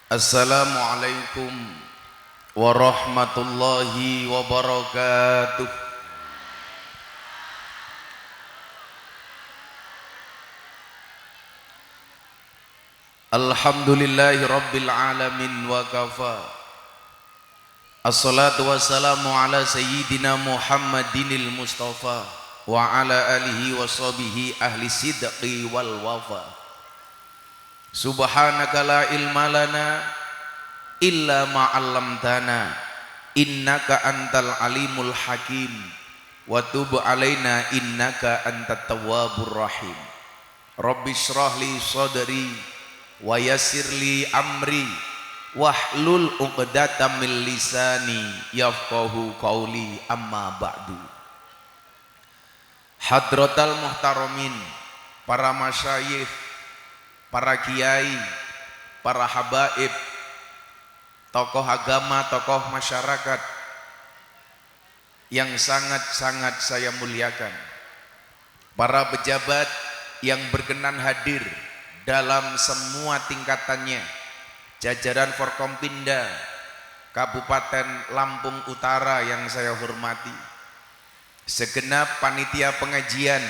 Assalamualaikum warahmatullahi wabarakatuh. Alhamdulillahi rabbil alamin wa kafa. Assalatu wassalamu ala sayyidina Muhammadinil Mustafa wa ala alihi wa sahbihi ahli sidqi wal wafa. Subhanaka la ilma lana illa ma 'allamtana innaka antal alimul hakim wa tub alaina innaka antat tawwabur rahim. Rabbi shrah li sadri wa yassir li amri wahlul 'uqdatam min lisani yafqahu qawli amma ba'du. Hadratal muhtaramin, para masyayikh, para kiai, para habaib, tokoh agama, tokoh masyarakat yang sangat-sangat saya muliakan, para pejabat yang berkenan hadir dalam semua tingkatannya, jajaran Forkompinda Kabupaten Lampung Utara yang saya hormati, segenap panitia pengajian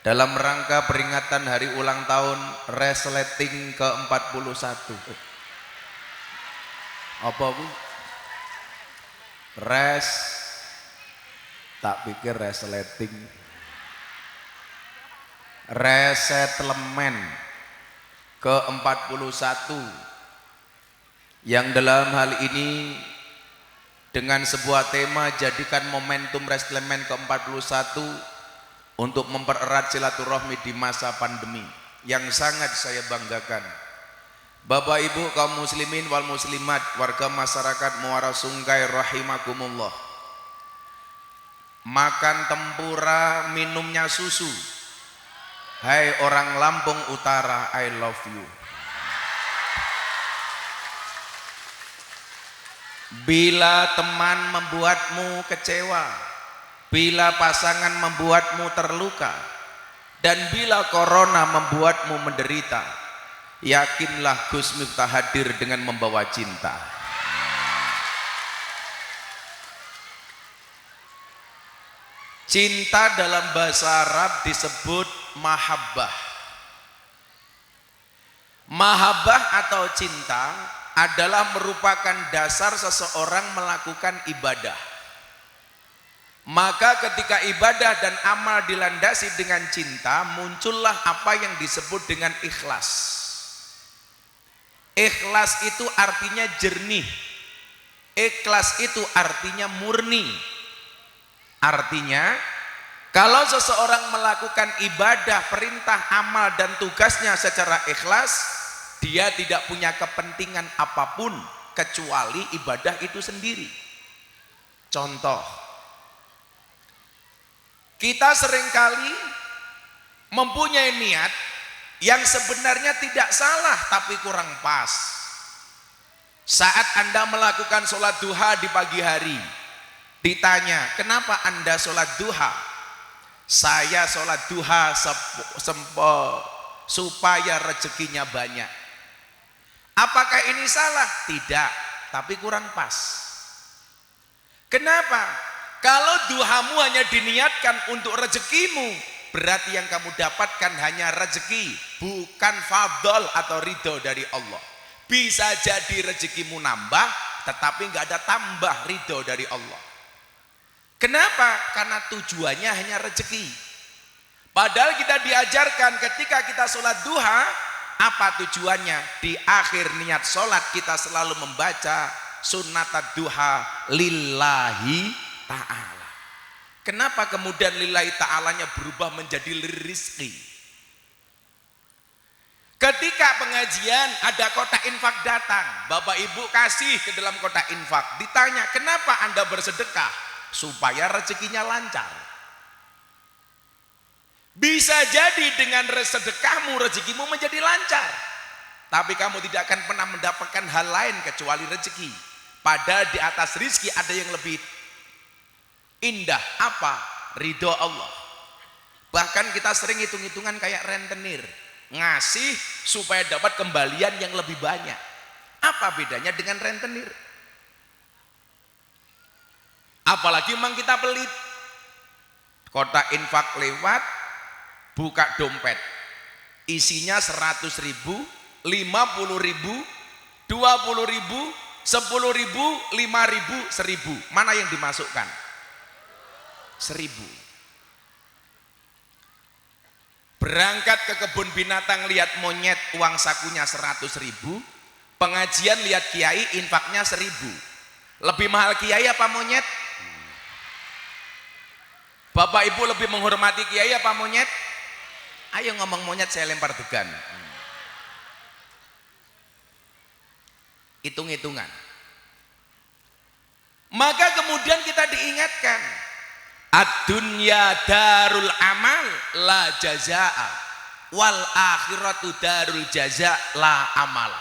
dalam rangka peringatan hari ulang tahun resleting ke-41. Apa Bu? Tak pikir resleting. Resettlement ke-41 yang dalam hal ini dengan sebuah tema jadikan momentum resettlement ke-41 untuk mempererat silaturahmi di masa pandemi yang sangat saya banggakan. Bapak Ibu kaum muslimin wal muslimat, warga masyarakat Muara Sungai rahimakumullah. Makan tempura, minumnya susu. Hai orang Lampung Utara, I love you. Bila teman membuatmu kecewa, bila pasangan membuatmu terluka, dan bila corona membuatmu menderita, yakinlah Gus Miftah hadir dengan membawa cinta. Cinta dalam bahasa Arab disebut mahabbah. Mahabbah atau cinta adalah merupakan dasar seseorang melakukan ibadah. Maka ketika ibadah dan amal dilandasi dengan cinta, muncullah apa yang disebut dengan ikhlas. Ikhlas itu artinya jernih. Ikhlas itu artinya murni. Artinya, kalau seseorang melakukan ibadah, perintah, amal, dan tugasnya secara ikhlas, dia tidak punya kepentingan apapun kecuali ibadah itu sendiri. Contoh, kita seringkali mempunyai niat yang sebenarnya tidak salah tapi kurang pas. Saat Anda melakukan sholat duha di pagi hari, ditanya, kenapa Anda sholat duha? Saya sholat duha supaya rezekinya banyak. Apakah ini salah? Tidak, tapi kurang pas. Kenapa? Kalau duhamu hanya diniatkan untuk rezekimu, berarti yang kamu dapatkan hanya rezeki, bukan fadl atau ridho dari Allah. Bisa jadi rezekimu nambah, tetapi nggak ada tambah ridho dari Allah. Kenapa? Karena tujuannya hanya rezeki. Padahal kita diajarkan ketika kita sholat duha, apa tujuannya? Di akhir niat sholat kita selalu membaca sunnat duha lillahi ta'ala. Kenapa kemudian lillahi ta'alanya berubah menjadi rizki? Ketika pengajian ada kotak infak datang, Bapak Ibu kasih ke dalam kotak infak, ditanya, kenapa Anda bersedekah? Supaya rezekinya lancar. Bisa jadi dengan sedekahmu rezekimu menjadi lancar, tapi kamu tidak akan pernah mendapatkan hal lain kecuali rezeki. Padahal di atas rezeki ada yang lebih indah. Apa? Ridho Allah. Bahkan kita sering hitung-hitungan kayak rentenir, ngasih supaya dapat kembalian yang lebih banyak. Apa bedanya dengan rentenir? Apalagi memang kita pelit. Kotak infak lewat, buka dompet. Isinya 100.000, 50.000, 20.000, 10.000, 5.000, 1.000. Mana yang dimasukkan? 1.000. Berangkat ke kebun binatang lihat monyet, uang sakunya 100.000. Pengajian lihat kiai, infaknya 1.000. Lebih mahal kiai apa monyet? Bapak ibu lebih menghormati kiai apa monyet? Ayo ngomong monyet, saya lempar degan. Hitung-hitungan. Maka kemudian kita diingatkan, ad-dunya darul amal la jazaa wal akhiratu darul jaza la amal.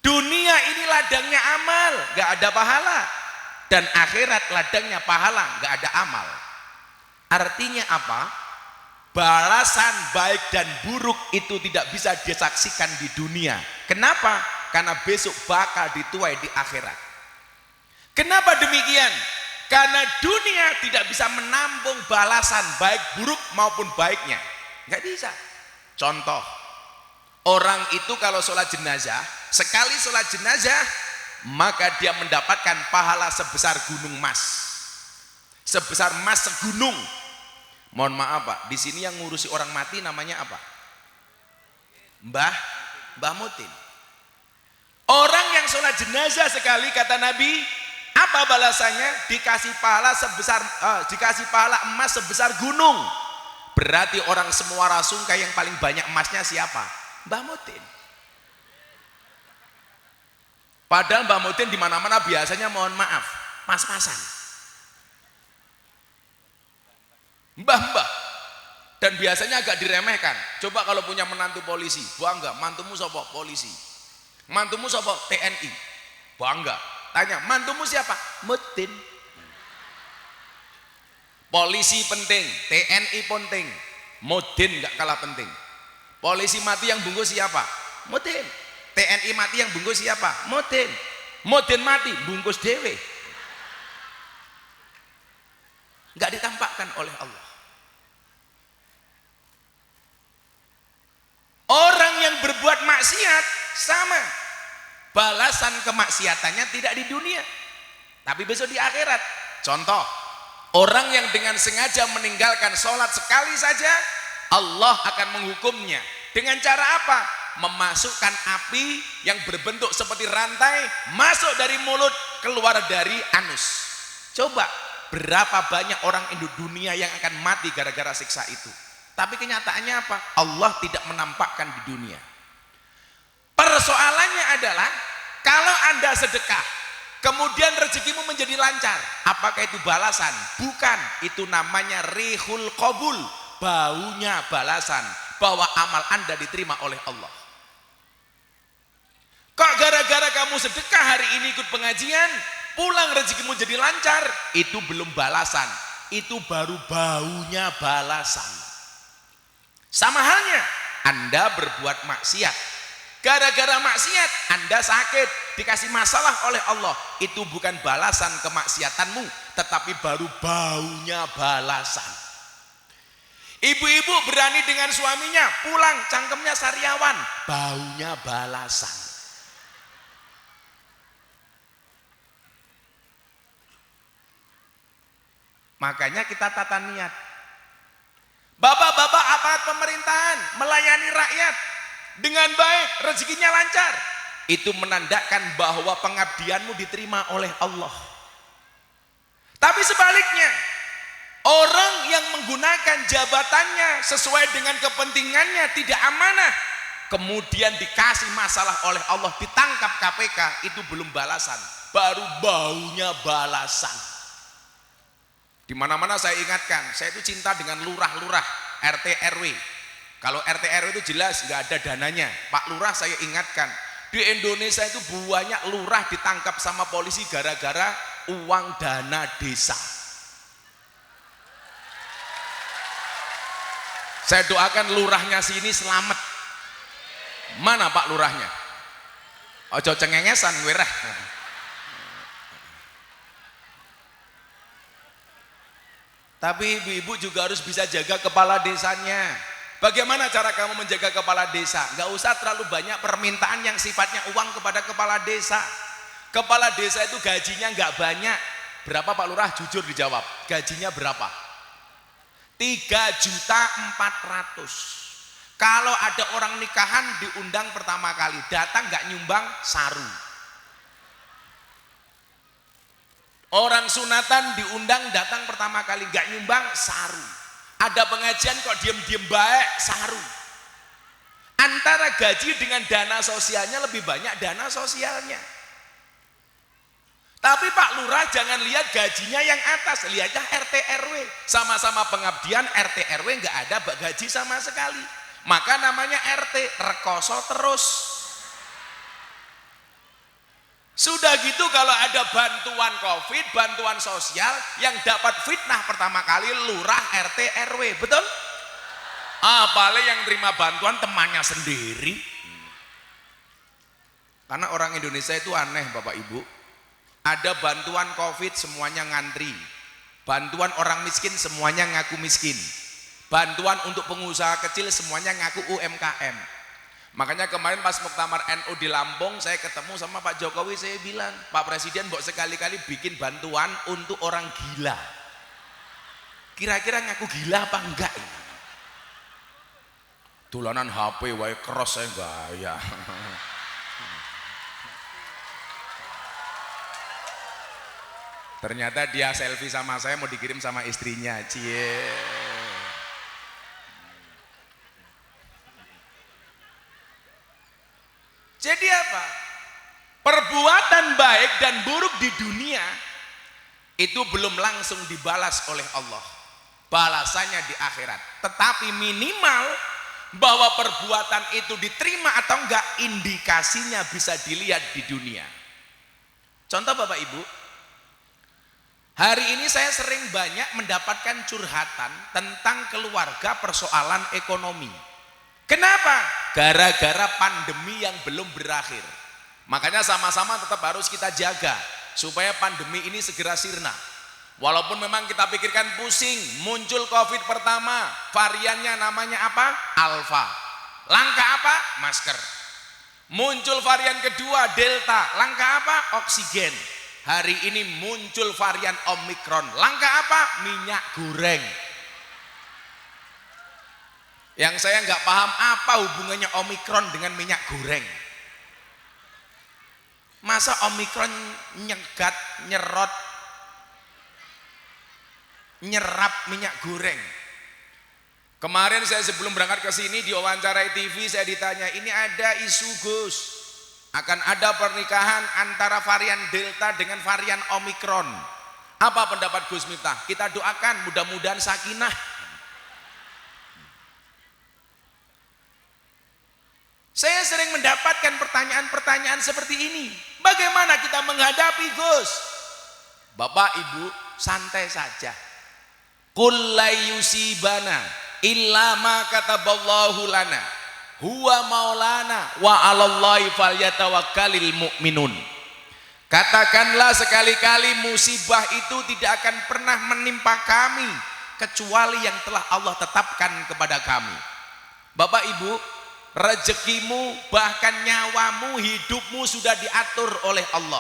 Dunia ini ladangnya amal, gak ada pahala, dan akhirat ladangnya pahala, gak ada amal. Artinya apa? Balasan baik dan buruk itu tidak bisa disaksikan di dunia. Kenapa? Karena besok bakal dituai di akhirat. Kenapa demikian? Karena dunia tidak bisa menampung balasan baik buruk maupun baiknya. Nggak bisa. Contoh, orang itu kalau sholat jenazah, sekali sholat jenazah, maka dia mendapatkan pahala sebesar gunung emas. Sebesar emas segunung. Mohon maaf Pak, di sini yang ngurusi orang mati namanya apa? Mbah Mutin. Orang yang sholat jenazah sekali, kata Nabi, apa balasannya? Dikasih pahala emas sebesar gunung. Berarti orang semua rasungkai yang paling banyak emasnya siapa? Mbah Mutin. Padahal Mbah Mutin di mana-mana biasanya mohon maaf, pas-pasan. Mbah-mbah. Dan biasanya agak diremehkan. Coba kalau punya menantu polisi, bangga. Mantumu sapa? Polisi. Mantumu sapa? TNI. Bangga. Tanya, mantumu siapa? Mutin. Polisi penting, TNI penting, Mutin nggak kalah penting. Polisi mati yang bungkus siapa? Mutin. TNI mati yang bungkus siapa? Mutin. Mutin mati bungkus dewe. Nggak ditampakkan oleh Allah. Orang yang berbuat maksiat sama, balasan kemaksiatannya tidak di dunia, tapi besok di akhirat. Contoh, orang yang dengan sengaja meninggalkan sholat sekali saja, Allah akan menghukumnya. Dengan cara apa? Memasukkan api yang berbentuk seperti rantai, masuk dari mulut, keluar dari anus. Coba, berapa banyak orang di dunia yang akan mati gara-gara siksa itu. Tapi kenyataannya apa? Allah tidak menampakkan di dunia. Persoalannya adalah, kalau Anda sedekah, kemudian rezekimu menjadi lancar, apakah itu balasan? Bukan, itu namanya rihul qabul, baunya balasan, bahwa amal Anda diterima oleh Allah. Kok gara-gara kamu sedekah hari ini ikut pengajian, pulang rezekimu jadi lancar, itu belum balasan, itu baru baunya balasan. Sama halnya, Anda berbuat maksiat, gara-gara maksiat Anda sakit, dikasih masalah oleh Allah, itu bukan balasan kemaksiatanmu, tetapi baru baunya balasan. Ibu-ibu berani dengan suaminya, pulang cangkemnya sariawan, baunya balasan. Makanya kita tata niat. Bapak-bapak aparat pemerintahan melayani rakyat dengan baik, rezekinya lancar, itu menandakan bahwa pengabdianmu diterima oleh Allah. Tapi sebaliknya, orang yang menggunakan jabatannya sesuai dengan kepentingannya tidak amanah, kemudian dikasih masalah oleh Allah, ditangkap KPK, itu belum balasan, baru baunya balasan. Di mana-mana saya ingatkan, saya itu cinta dengan lurah-lurah, RT RW. Kalau RT RW itu jelas nggak ada dananya. Pak Lurah saya ingatkan, di Indonesia itu banyak lurah ditangkap sama polisi gara-gara uang dana desa. Saya doakan lurahnya sini selamat. Mana Pak Lurahnya? Ojo cengengesan gue reh. Tapi ibu-ibu juga harus bisa jaga kepala desanya. Bagaimana cara kamu menjaga kepala desa? Gak usah terlalu banyak permintaan yang sifatnya uang kepada kepala desa. Kepala desa itu gajinya gak banyak. Berapa Pak Lurah? Jujur dijawab. Gajinya berapa? 3.400.000. Kalau ada orang nikahan diundang pertama kali, datang gak nyumbang saru. Orang sunatan diundang datang pertama kali gak nyumbang saru. Ada pengajian kok diem-diem baik saru. Antara gaji dengan dana sosialnya lebih banyak dana sosialnya. Tapi Pak Lurah jangan lihat gajinya yang atas, lihatnya RT RW. Sama-sama pengabdian RT RW nggak ada gaji sama sekali. Maka namanya RT, rekoso terus. Sudah gitu kalau ada bantuan COVID, bantuan sosial, yang dapat fitnah pertama kali lurah RT RW, betul? Paling yang terima bantuan temannya sendiri. Karena orang Indonesia itu aneh Bapak Ibu. Ada bantuan COVID semuanya ngantri. Bantuan orang miskin semuanya ngaku miskin. Bantuan untuk pengusaha kecil semuanya ngaku UMKM. Makanya kemarin pas muktamar NU di Lampung saya ketemu sama Pak Jokowi, saya bilang, Pak Presiden mbok sekali-kali bikin bantuan untuk orang gila. Kira-kira ngaku gila apa enggak? Dolanan HP wae cross saya gaya. Ternyata dia selfie sama saya mau dikirim sama istrinya. Cie. Jadi apa? Perbuatan baik dan buruk di dunia itu belum langsung dibalas oleh Allah. Balasannya di akhirat. Tetapi minimal bahwa perbuatan itu diterima atau enggak, indikasinya bisa dilihat di dunia. Contoh Bapak Ibu, hari ini saya sering banyak mendapatkan curhatan tentang keluarga persoalan ekonomi. Kenapa? Gara-gara pandemi yang belum berakhir. Makanya sama-sama tetap harus kita jaga supaya pandemi ini segera sirna. Walaupun memang kita pikirkan pusing, muncul COVID pertama, variannya namanya apa? Alpha. Langkah apa? Masker. Muncul varian kedua, Delta. Langkah apa? Oksigen. Hari ini muncul varian Omikron. Langkah apa? Minyak goreng. Yang saya nggak paham apa hubungannya Omikron dengan minyak goreng. Masa Omikron nyegat, nyerap minyak goreng. Kemarin saya sebelum berangkat ke sini di wawancarai TV saya ditanya, ini ada isu Gus, akan ada pernikahan antara varian Delta dengan varian Omikron. Apa pendapat Gus Miftah? Kita doakan mudah-mudahan sakinah. Saya sering mendapatkan pertanyaan-pertanyaan seperti ini. Bagaimana kita menghadapi Gus? Bapak Ibu santai saja. Qul la yusibana illa ma kataballahu lana huwa maulana wa 'alallahi falyatawakkalul mu'minun. Katakanlah sekali-kali musibah itu tidak akan pernah menimpa kami kecuali yang telah Allah tetapkan kepada kami. Bapak Ibu, rezekimu bahkan nyawamu, hidupmu sudah diatur oleh Allah.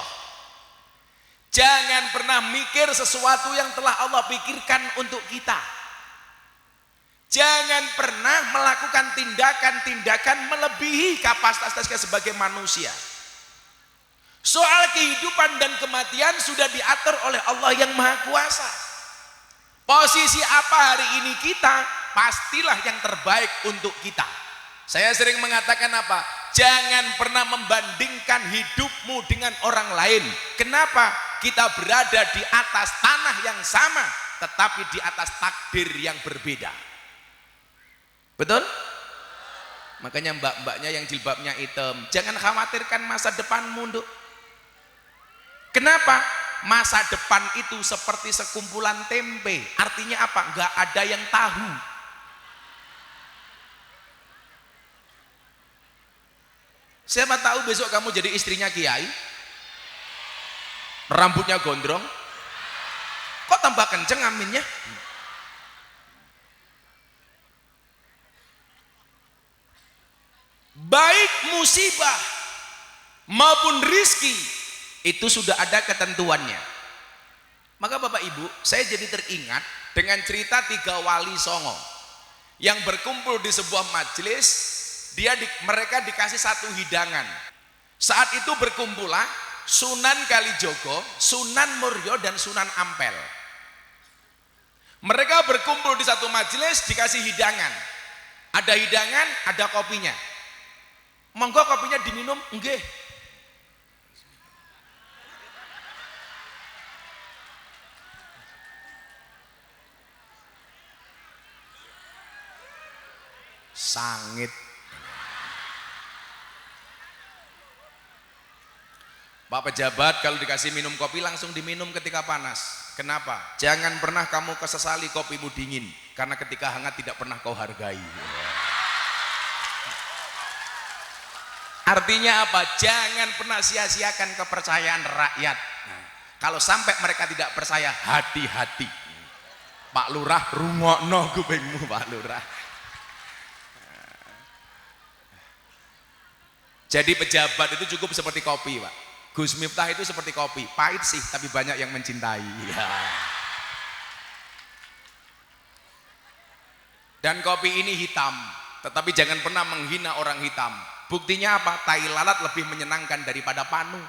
Jangan pernah mikir sesuatu yang telah Allah pikirkan untuk kita. Jangan pernah melakukan tindakan-tindakan melebihi kapasitas kita sebagai manusia. Soal kehidupan dan kematian sudah diatur oleh Allah yang Maha Kuasa. Posisi apa hari ini kita, pastilah yang terbaik untuk kita. Saya sering mengatakan apa? Jangan pernah membandingkan hidupmu dengan orang lain. Kenapa? Kita berada di atas tanah yang sama, tetapi di atas takdir yang berbeda. Betul? Makanya mbak-mbaknya yang jilbabnya hitam, jangan khawatirkan masa depanmu, Nduk. Kenapa? Masa depan itu seperti sekumpulan tempe. Artinya apa? Enggak ada yang tahu. Siapa tahu besok kamu jadi istrinya kiai, rambutnya gondrong, kok tambah kenceng aminnya. Baik musibah maupun rizki itu sudah ada ketentuannya. Maka Bapak Ibu, saya jadi teringat dengan cerita 3 wali songo yang berkumpul di sebuah majelis. Mereka dikasih satu hidangan. Saat itu berkumpullah Sunan Kalijogo, Sunan Muryo, dan Sunan Ampel. Mereka berkumpul di satu majelis dikasih hidangan. Ada hidangan, ada kopinya. Monggo kopinya diminum, nggih. Sangit. Pak pejabat kalau dikasih minum kopi langsung diminum ketika panas. Kenapa? Jangan pernah kamu kesesali kopimu dingin, karena ketika hangat tidak pernah kau hargai. Artinya apa? Jangan pernah sia-siakan kepercayaan rakyat. Nah, kalau sampai mereka tidak percaya, hati-hati. Pak Lurah, rungokno kupingmu Pak Lurah. Jadi pejabat itu cukup seperti kopi, Pak. Gus Miftah itu seperti kopi, pahit sih tapi banyak yang mencintai. Ya. Dan kopi ini hitam, tetapi jangan pernah menghina orang hitam. Buktinya apa? Tai lalat lebih menyenangkan daripada panu.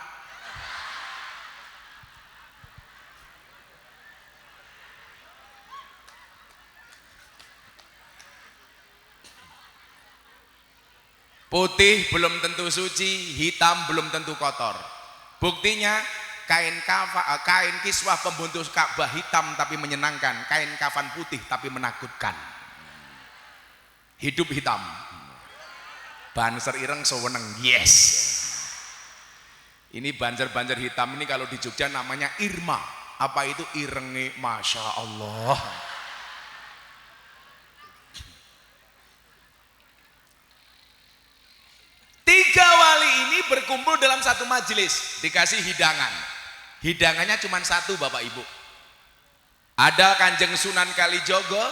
Putih belum tentu suci, hitam belum tentu kotor. Buktinya kain kiswah pembungkus Ka'bah hitam tapi menyenangkan, kain kafan putih tapi menakutkan. Hidup hitam. Banser ireng seweneng, yes. Ini banser-banser hitam ini kalau di Jogja namanya Irma. Apa itu irenge? Masya Allah. Tiga wali ini berkumpul dalam satu majelis, dikasih hidangan. Hidangannya cuma satu Bapak Ibu. Ada Kanjeng Sunan Kalijogo,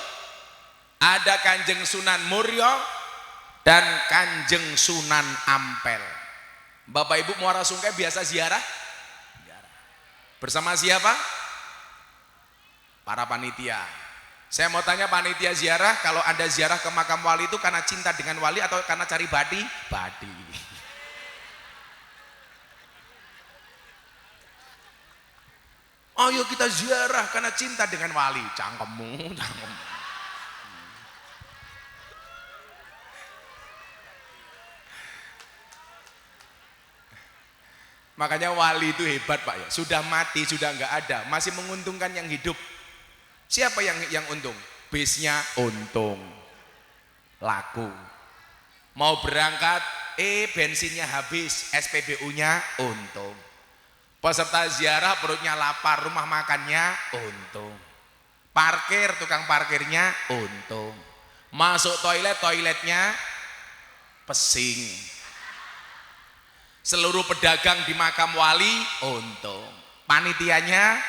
ada Kanjeng Sunan Muryo, dan Kanjeng Sunan Ampel. Bapak Ibu Muara Sungkai biasa ziarah? Bersama siapa? Para panitia. Saya mau tanya panitia ziarah, kalau Anda ziarah ke makam wali itu karena cinta dengan wali atau karena cari badi? Badi. Oh yuk kita ziarah karena cinta dengan wali. Cangkemmu, cangkemmu. Makanya wali itu hebat Pak ya. Sudah mati, sudah nggak ada, masih menguntungkan yang hidup. Siapa yang untung? Bisnya untung, laku. Mau berangkat, bensinnya habis, SPBU-nya untung. Peserta ziarah perutnya lapar, rumah makannya untung. Parkir, tukang parkirnya untung. Masuk toilet, toiletnya pesing. Seluruh pedagang di makam wali untung. Panitianya,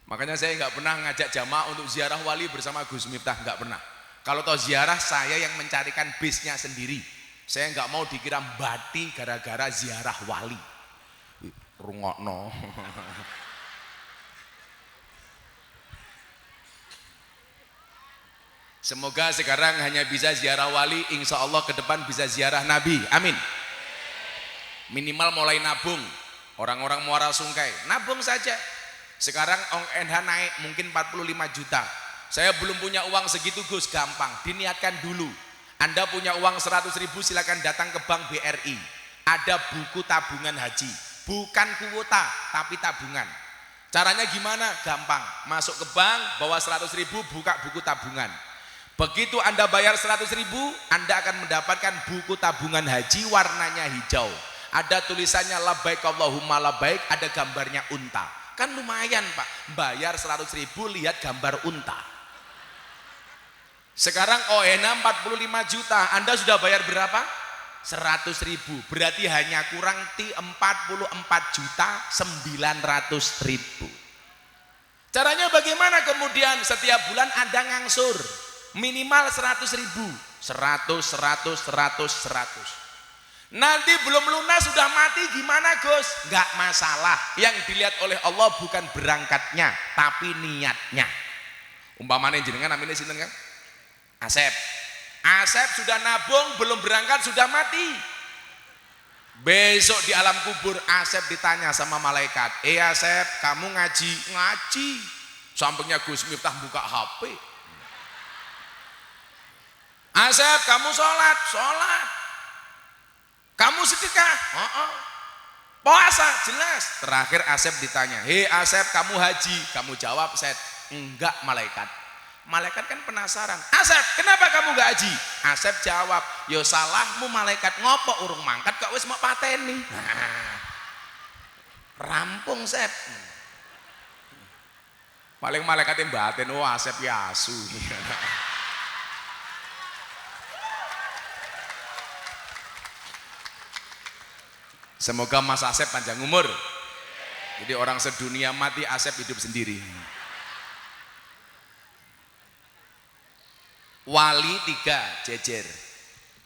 makanya saya nggak pernah ngajak jamaah untuk ziarah wali bersama Gus Miftah, nggak pernah. Kalau tahu ziarah saya yang mencarikan bisnya sendiri. Saya nggak mau dikira bati gara-gara ziarah wali. Rungokno. Semoga sekarang hanya bisa ziarah wali, insya Allah ke depan bisa ziarah Nabi, amin. Minimal mulai nabung. Orang-orang Muara Sungkai, nabung saja. Sekarang ong NH naik mungkin 45 juta. Saya belum punya uang segitu Gus, gampang, diniatkan dulu. Anda punya uang 100.000 silakan datang ke bank BRI. Ada buku tabungan haji, bukan kuota tapi tabungan. Caranya gimana? Gampang, masuk ke bank, bawa 100.000, buka buku tabungan. Begitu Anda bayar 100.000, Anda akan mendapatkan buku tabungan haji warnanya hijau. Ada tulisannya labbaik Allahumma labbaik, ada gambarnya unta. Kan lumayan Pak, bayar 100.000 lihat gambar unta. Sekarang ONA 45 juta, Anda sudah bayar berapa? 100.000, berarti hanya kurang 44.900.000. Caranya bagaimana? Kemudian setiap bulan Anda ngangsur minimal 100.000, 100. Nanti belum lunas sudah mati gimana Gus? Enggak masalah, yang dilihat oleh Allah bukan berangkatnya tapi niatnya. Umpamanya jenengan namanya sinten kan? Asep sudah nabung belum berangkat sudah mati. Besok di alam kubur Asep ditanya sama malaikat, Asep kamu ngaji? Ngaji. Sampingnya Gus Miftah buka HP. Asep kamu sholat? Sholat. Kamu sedekah? Puasa? Jelas. Terakhir Asep ditanya, hei Asep kamu haji? Kamu jawab, Set, enggak malaikat. Malaikat kan penasaran, Asep kenapa kamu enggak haji? Asep jawab, yo salahmu malaikat, ngopo urung mangkat kok wis mau pateni. Rampung Sep. Paling malaikat yang batin, oh Asep ya asu. Semoga Mas Asep panjang umur. Jadi orang sedunia mati, Asep hidup sendiri. Wali 3 jejer.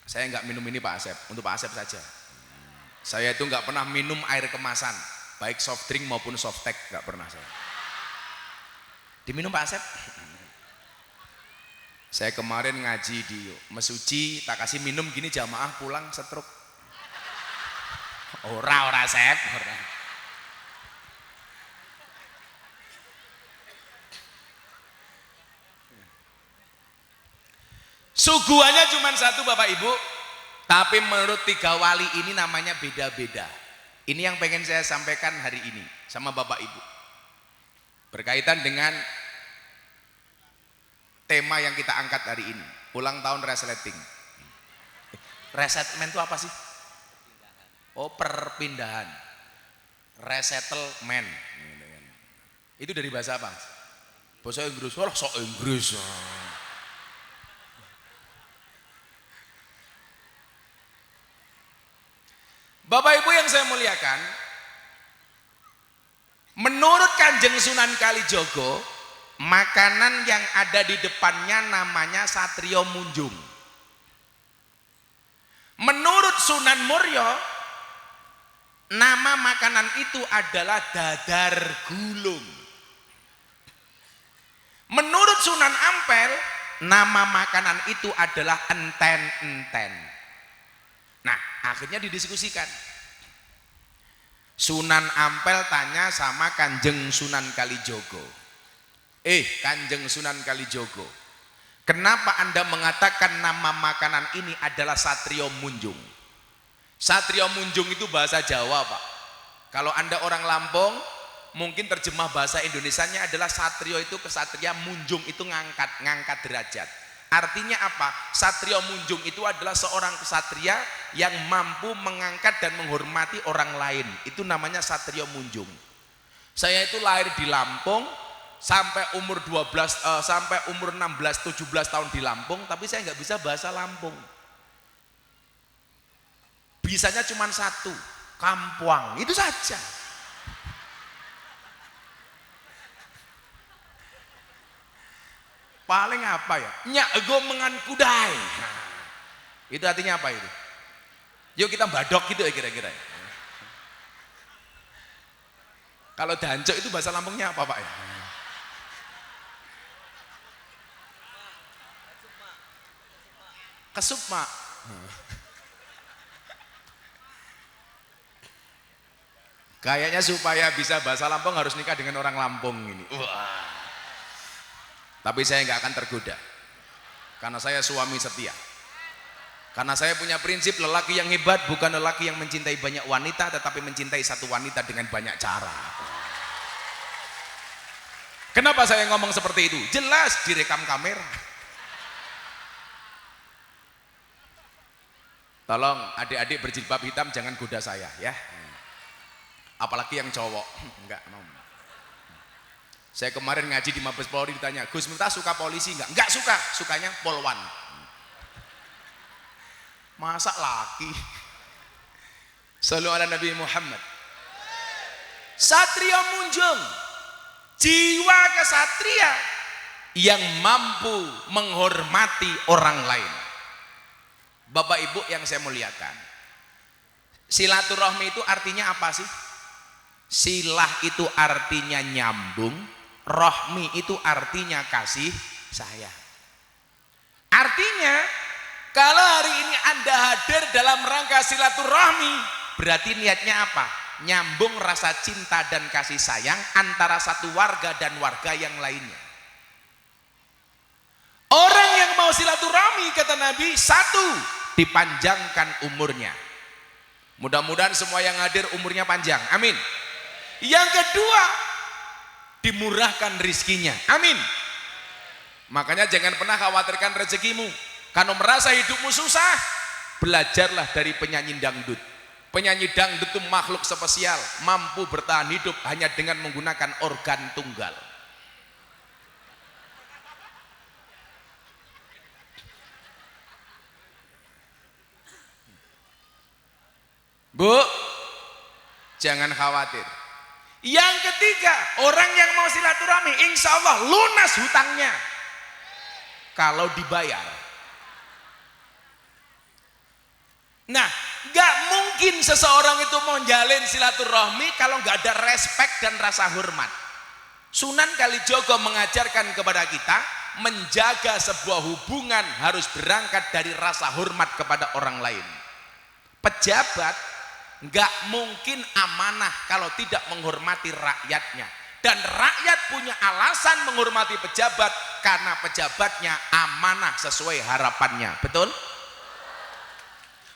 Saya nggak minum ini Pak Asep, untuk Pak Asep saja. Saya itu nggak pernah minum air kemasan, baik soft drink maupun soft tech, nggak pernah saya. Diminum Pak Asep. Saya kemarin ngaji di Mesuci, tak kasih minum gini jamaah pulang setruk. Ora Asep, ora. Suguhannya cuma satu Bapak Ibu, tapi menurut 3 wali ini namanya beda-beda. Ini yang pengen saya sampaikan hari ini sama Bapak Ibu, berkaitan dengan tema yang kita angkat hari ini, ulang tahun resleting. Resettlement itu apa sih? Oh, perpindahan. Resettlement. Itu dari bahasa apa? Bahasa Inggris. Oh, sok Inggris. Bapak Ibu yang saya muliakan, menurut Kanjeng Sunan Kalijogo, makanan yang ada di depannya namanya Satrio Munjung. Menurut Sunan Muryo, nama makanan itu adalah dadar gulung. Menurut Sunan Ampel, nama makanan itu adalah enten-enten. Nah, akhirnya didiskusikan. Sunan Ampel tanya sama Kanjeng Sunan Kalijogo, Kanjeng Sunan Kalijogo, kenapa Anda mengatakan nama makanan ini adalah Satrio Munjung? Satrio Munjung itu bahasa Jawa Pak. Kalau Anda orang Lampung, mungkin terjemah bahasa Indonesianya adalah Satrio itu kesatria, Munjung itu ngangkat derajat. Artinya apa? Satrio Munjung itu adalah seorang kesatria yang mampu mengangkat dan menghormati orang lain. Itu namanya Satrio Munjung. Saya itu lahir di Lampung sampai umur 16-17 tahun di Lampung, tapi saya nggak bisa bahasa Lampung. Bisanya cuma satu, kampuang, itu saja. Paling apa ya? Nyak ego mengan kudai. Itu artinya apa itu? Yuk kita badok gitu ya kira-kira. Kalau dancok itu bahasa Lampungnya apa Pak ya? Kesupma. Kayaknya supaya bisa bahasa Lampung harus nikah dengan orang Lampung ini. Wah. Tapi saya nggak akan tergoda, karena saya suami setia. Karena saya punya prinsip, lelaki yang hebat bukan lelaki yang mencintai banyak wanita, tetapi mencintai satu wanita dengan banyak cara. Kenapa saya ngomong seperti itu? Jelas direkam kamera. Tolong adik-adik berjilbab hitam jangan goda saya ya. Apalagi yang cowok. Enggak mau. Saya kemarin ngaji di Mabes Polri ditanya, Gus Miftah suka polisi enggak? Enggak suka, sukanya polwan. Masa laki? Sallu ala Nabi Muhammad. Satria Munjung, jiwa kesatria yang mampu menghormati orang lain. Bapak Ibu yang saya muliakan, silaturahmi itu artinya apa sih? Silah itu artinya nyambung, rohmi itu artinya kasih sayang. Artinya kalau hari ini Anda hadir dalam rangka silaturahmi, berarti niatnya apa? Nyambung rasa cinta dan kasih sayang antara satu warga dan warga yang lainnya. Orang yang mau silaturahmi, kata Nabi, satu, dipanjangkan umurnya. Mudah-mudahan semua yang hadir umurnya panjang, amin. Yang kedua, dimurahkan rizkinya, amin. Makanya jangan pernah khawatirkan rezekimu. Kalau merasa hidupmu susah, belajarlah dari penyanyi dangdut. Penyanyi dangdut itu makhluk spesial, mampu bertahan hidup hanya dengan menggunakan organ tunggal. Bu, jangan khawatir. Yang ketiga, orang yang mau silaturahmi, insya Allah lunas hutangnya kalau dibayar. Nah, gak mungkin seseorang itu mau jalin silaturahmi kalau gak ada respek dan rasa hormat. Sunan Kalijogo mengajarkan kepada kita, menjaga sebuah hubungan harus berangkat dari rasa hormat kepada orang lain. Pejabat gak mungkin amanah kalau tidak menghormati rakyatnya. Dan rakyat punya alasan menghormati pejabat karena pejabatnya amanah sesuai harapannya. Betul?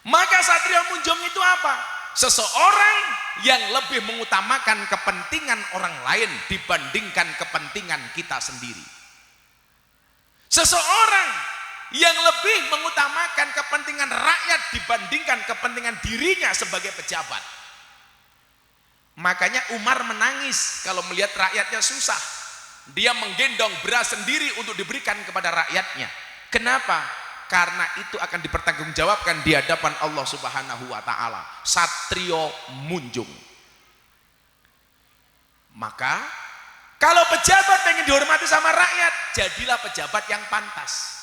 Maka Satria Munjung itu apa? Seseorang yang lebih mengutamakan kepentingan orang lain dibandingkan kepentingan kita sendiri. Seseorang yang lebih mengutamakan kepentingan rakyat dibandingkan kepentingan dirinya sebagai pejabat. Makanya Umar menangis kalau melihat rakyatnya susah. Dia menggendong beras sendiri untuk diberikan kepada rakyatnya. Kenapa? Karena itu akan dipertanggungjawabkan di hadapan Allah Subhanahu wa taala. Satrio Munjung. Maka kalau pejabat pengen dihormati sama rakyat, jadilah pejabat yang pantas.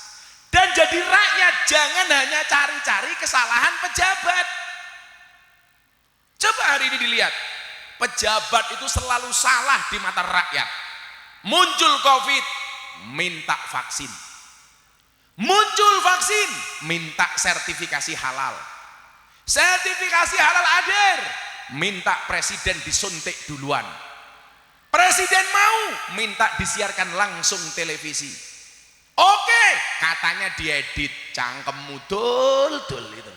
Dan jadi rakyat, jangan hanya cari-cari kesalahan pejabat. Coba hari ini dilihat, pejabat itu selalu salah di mata rakyat. Muncul COVID, minta vaksin. Muncul vaksin, minta sertifikasi halal. Sertifikasi halal hadir, minta presiden disuntik duluan. Presiden mau, minta disiarkan langsung televisi. Oke, katanya diedit, cangkemmu dul itu.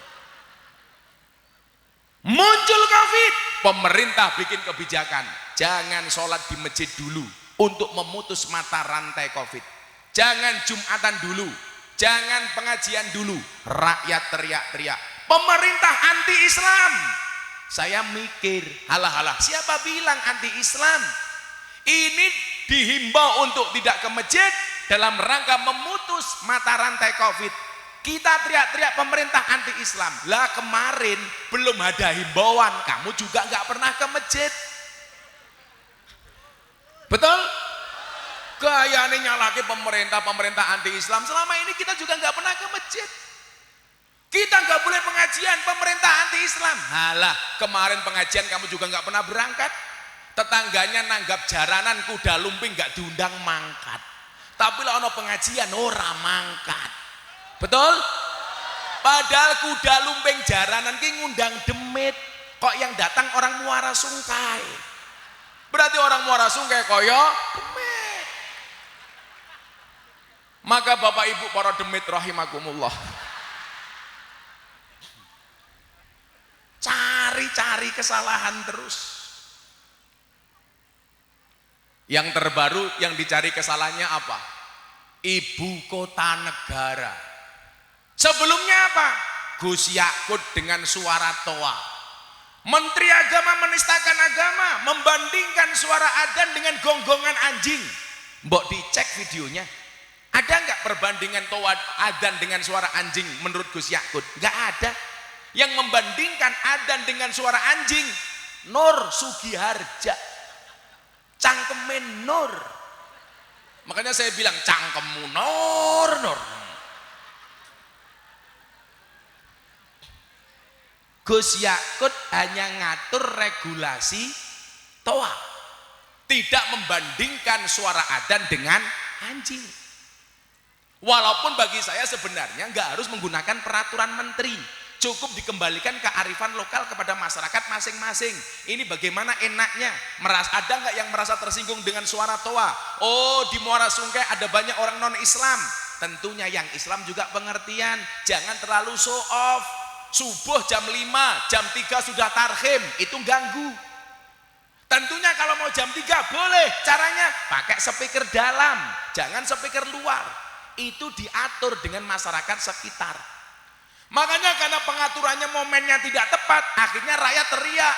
Muncul COVID, pemerintah bikin kebijakan, jangan sholat di masjid dulu untuk memutus mata rantai COVID. Jangan Jumatan dulu, jangan pengajian dulu. Rakyat teriak-teriak, pemerintah anti Islam. Saya mikir, halah, siapa bilang anti Islam? Ini dihimbau untuk tidak ke masjid dalam rangka memutus mata rantai COVID. Kita teriak-teriak pemerintah anti Islam. Lah kemarin belum ada himbauan, kamu juga nggak pernah ke masjid. Betul? Kayaknya nyalaki pemerintah anti Islam. Selama ini kita juga nggak pernah ke masjid. Kita nggak boleh pengajian, pemerintah anti Islam. Halah, kemarin pengajian kamu juga nggak pernah berangkat. Tetangganya nanggap jaranan kuda lumping nggak diundang mangkat. Tapi lah ono pengajian ora mangkat. Betul? Padahal kuda lumping jaranan ki ngundang demit. Kok yang datang orang Muara Sungkai? Berarti orang Muara Sungkai koyo demit. Maka Bapak Ibu para demit rahimakumullah, cari-cari kesalahan terus. Yang terbaru yang dicari kesalahannya apa? Ibu kota negara. Sebelumnya apa? Gus Yakut dengan suara toa. Menteri Agama menistakan agama, membandingkan suara adzan dengan gonggongan anjing. Mbok dicek videonya. Ada nggak perbandingan toa adzan dengan suara anjing menurut Gus Yakut? Nggak ada. Yang membandingkan adzan dengan suara anjing Nur Sugiharja. Cangkemen Nur. Makanya saya bilang cangkemmu Nur, Nur. Gus Yakut hanya ngatur regulasi toa, tidak membandingkan suara adzan dengan anjing. Walaupun bagi saya sebenarnya nggak harus menggunakan peraturan menteri, cukup dikembalikan kearifan lokal kepada masyarakat masing-masing. Ini bagaimana enaknya, ada nggak yang merasa tersinggung dengan suara toa? Oh, di Muara Sungkai ada banyak orang non Islam. Tentunya yang Islam juga pengertian, jangan terlalu show off. Subuh jam 5, jam 3 sudah tarhim, itu ganggu. Tentunya kalau mau jam 3 boleh, caranya pakai speaker dalam, jangan speaker luar. Itu diatur dengan masyarakat sekitar. Makanya karena pengaturannya momennya tidak tepat, akhirnya rakyat teriak,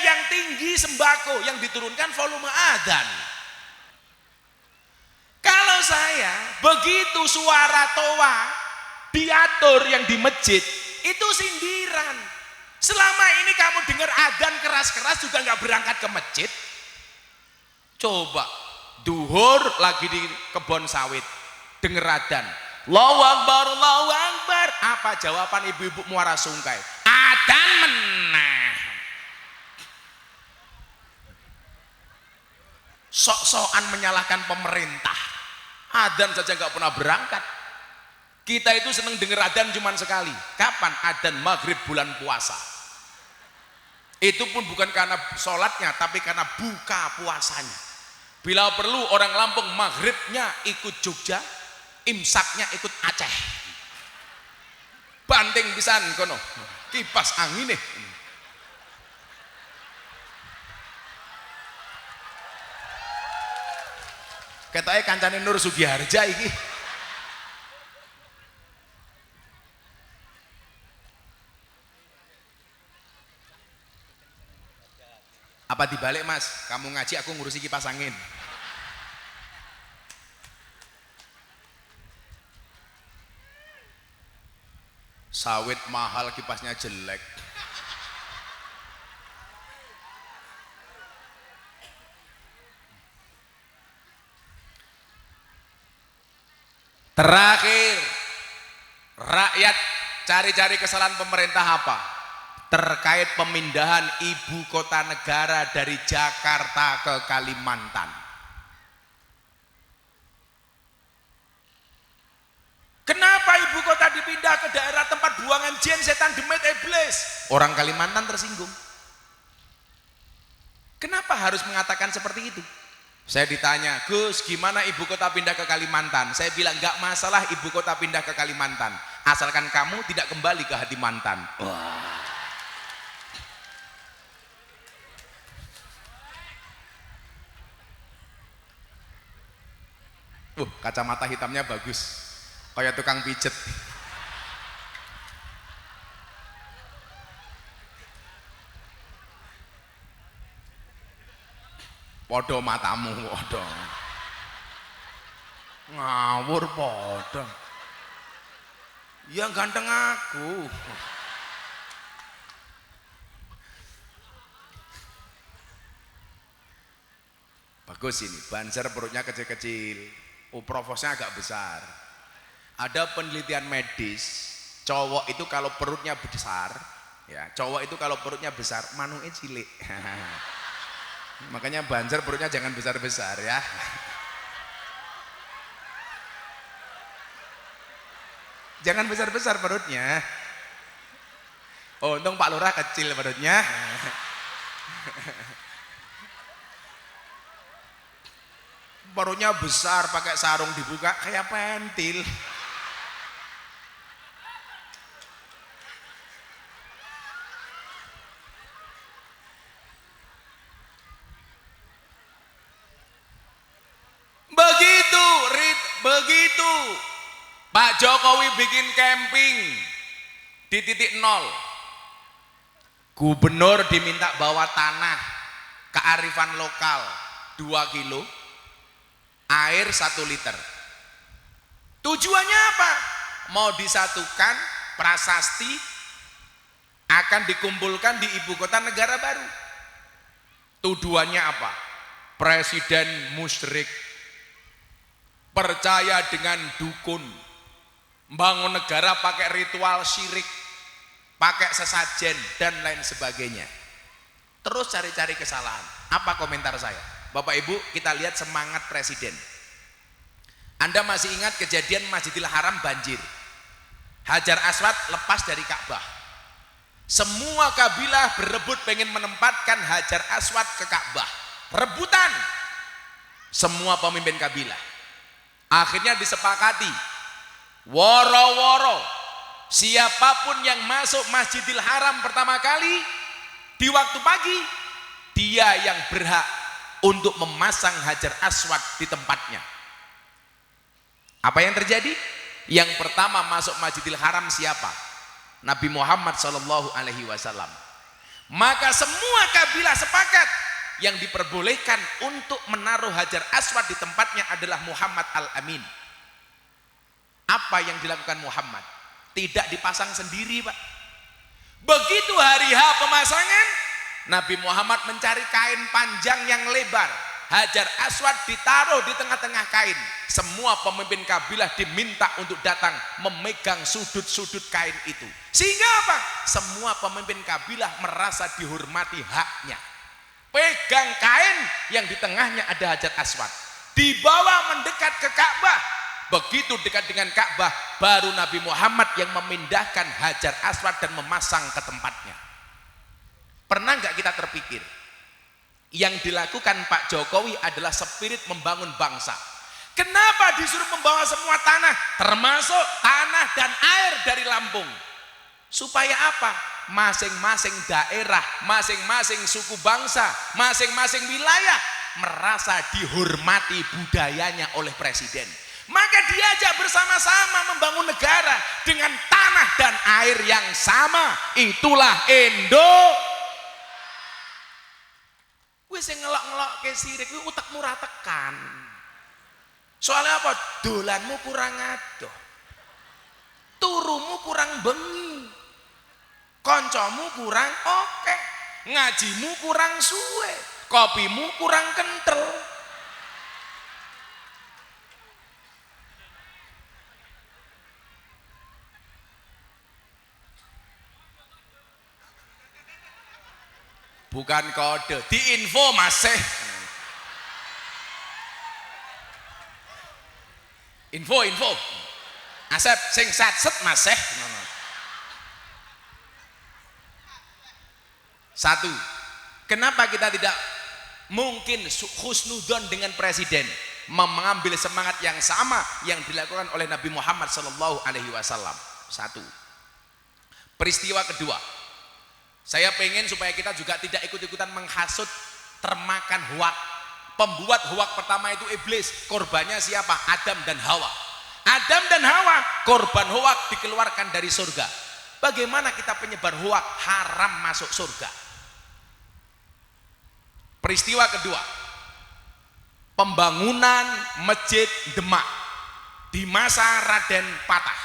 yang tinggi sembako, yang diturunkan volume adzan. Kalau saya begitu suara toa diatur yang di masjid, itu sindiran. Selama ini kamu dengar adzan keras-keras juga nggak berangkat ke masjid. Coba duhur lagi di kebon sawit, denger adzan, Allahu Akbar, Allahu Akbar. Apa jawaban ibu-ibu Muara Sungkai? Adzan meneh. Sok-sokan menyalahkan pemerintah. Adzan saja nggak pernah berangkat. Kita itu seneng denger adzan cuma sekali. Kapan? Adzan maghrib bulan puasa. Itu pun bukan karena sholatnya, tapi karena buka puasanya. Bila perlu orang Lampung maghribnya ikut Jogja, imsaknya ikut Aceh. Banting pisan kono, kipas angin nih. Katanya kancane Nur Sugiharja iki. Apa dibalik Mas? Kamu ngaji, aku ngurusi kipas angin. Sawit mahal, kipasnya jelek. Terakhir, rakyat cari-cari kesalahan pemerintah apa? Terkait pemindahan ibu kota negara dari Jakarta ke Kalimantan. Kenapa ibu kota dipindah ke daerah tempat buangan jin, setan, demit, iblis? Orang Kalimantan tersinggung. Kenapa harus mengatakan seperti itu? Saya ditanya, Gus, gimana ibu kota pindah ke Kalimantan? Saya bilang, gak masalah ibu kota pindah ke Kalimantan, asalkan kamu tidak kembali ke hati mantan. Wah. Kacamata hitamnya bagus, kayak tukang pijet. Podo matamu, podo. Ngawur podo. Ya ganteng aku. Bagus ini, Banser perutnya kecil-kecil. Provosnya agak besar. Ada penelitian medis, cowok itu kalau perutnya besar, ya, cowok itu kalau perutnya besar, manuke cilik. Makanya Banser perutnya jangan besar-besar ya. Jangan besar-besar perutnya. Oh, untung Pak Lurah kecil perutnya. Perutnya besar, pakai sarung dibuka kayak pentil. Begitu Pak Jokowi bikin camping di titik nol, Gubernur diminta bawa tanah kearifan lokal 2 kilo, air 1 liter. Tujuannya apa? Mau disatukan, prasasti akan dikumpulkan di ibu kota negara baru. Tujuannya apa? Presiden musyrik, percaya dengan dukun, bangun negara pakai ritual syirik, pakai sesajen dan lain sebagainya. Terus cari-cari kesalahan. Apa komentar saya? Bapak Ibu, kita lihat semangat presiden. Anda masih ingat kejadian Masjidil Haram banjir, Hajar Aswad lepas dari Ka'bah. Semua kabilah berebut pengen menempatkan Hajar Aswad ke Ka'bah, rebutan semua pemimpin kabilah. Akhirnya disepakati, woro-woro siapapun yang masuk Masjidil Haram pertama kali di waktu pagi, dia yang berhak untuk memasang Hajar Aswad di tempatnya. Apa yang terjadi? Yang pertama masuk Masjidil Haram siapa? Nabi Muhammad SAW. Maka semua kabilah sepakat yang diperbolehkan untuk menaruh Hajar Aswad di tempatnya adalah Muhammad Al-Amin. Apa yang dilakukan Muhammad? Tidak dipasang sendiri, Pak. Begitu hari H pemasangan, Nabi Muhammad mencari kain panjang yang lebar. Hajar Aswad ditaruh di tengah-tengah kain. Semua pemimpin kabilah diminta untuk datang memegang sudut-sudut kain itu. Sehingga apa? Semua pemimpin kabilah merasa dihormati haknya. Pegang kain yang di tengahnya ada Hajar Aswad. Dibawa mendekat ke Ka'bah. Begitu dekat dengan Ka'bah, baru Nabi Muhammad yang memindahkan Hajar Aswad dan memasang ke tempatnya. Pernah nggak kita terpikir? Yang dilakukan Pak Jokowi adalah spirit membangun bangsa. Kenapa disuruh membawa semua tanah, termasuk tanah dan air dari Lampung? Supaya apa? Masing-masing daerah, masing-masing suku bangsa, masing-masing wilayah merasa dihormati budayanya oleh presiden. Maka diajak bersama-sama membangun negara dengan tanah dan air yang sama. Itulah Indo. Wis ngelok-ngelok ke sirik, utakmu ra tekan. Soalnya apa? Dolanmu kurang adoh, turumu kurang bengi, koncomu kurang oke, ngajimu kurang suwe, kopimu kurang kental. Bukan kode, diinfo masih. Info. Asep sing satset masih. Satu, kenapa kita tidak mungkin husnudon dengan presiden, mengambil semangat yang sama yang dilakukan oleh Nabi Muhammad SAW? Satu. Peristiwa kedua, saya pengen supaya kita juga tidak ikut-ikutan menghasut, termakan hoak. Pembuat hoak pertama itu iblis. Korbannya siapa? Adam dan Hawa. Adam dan Hawa, korban hoak dikeluarkan dari surga. Bagaimana kita penyebar hoak? Haram masuk surga. Peristiwa kedua, pembangunan Masjid Demak di masa Raden Patah.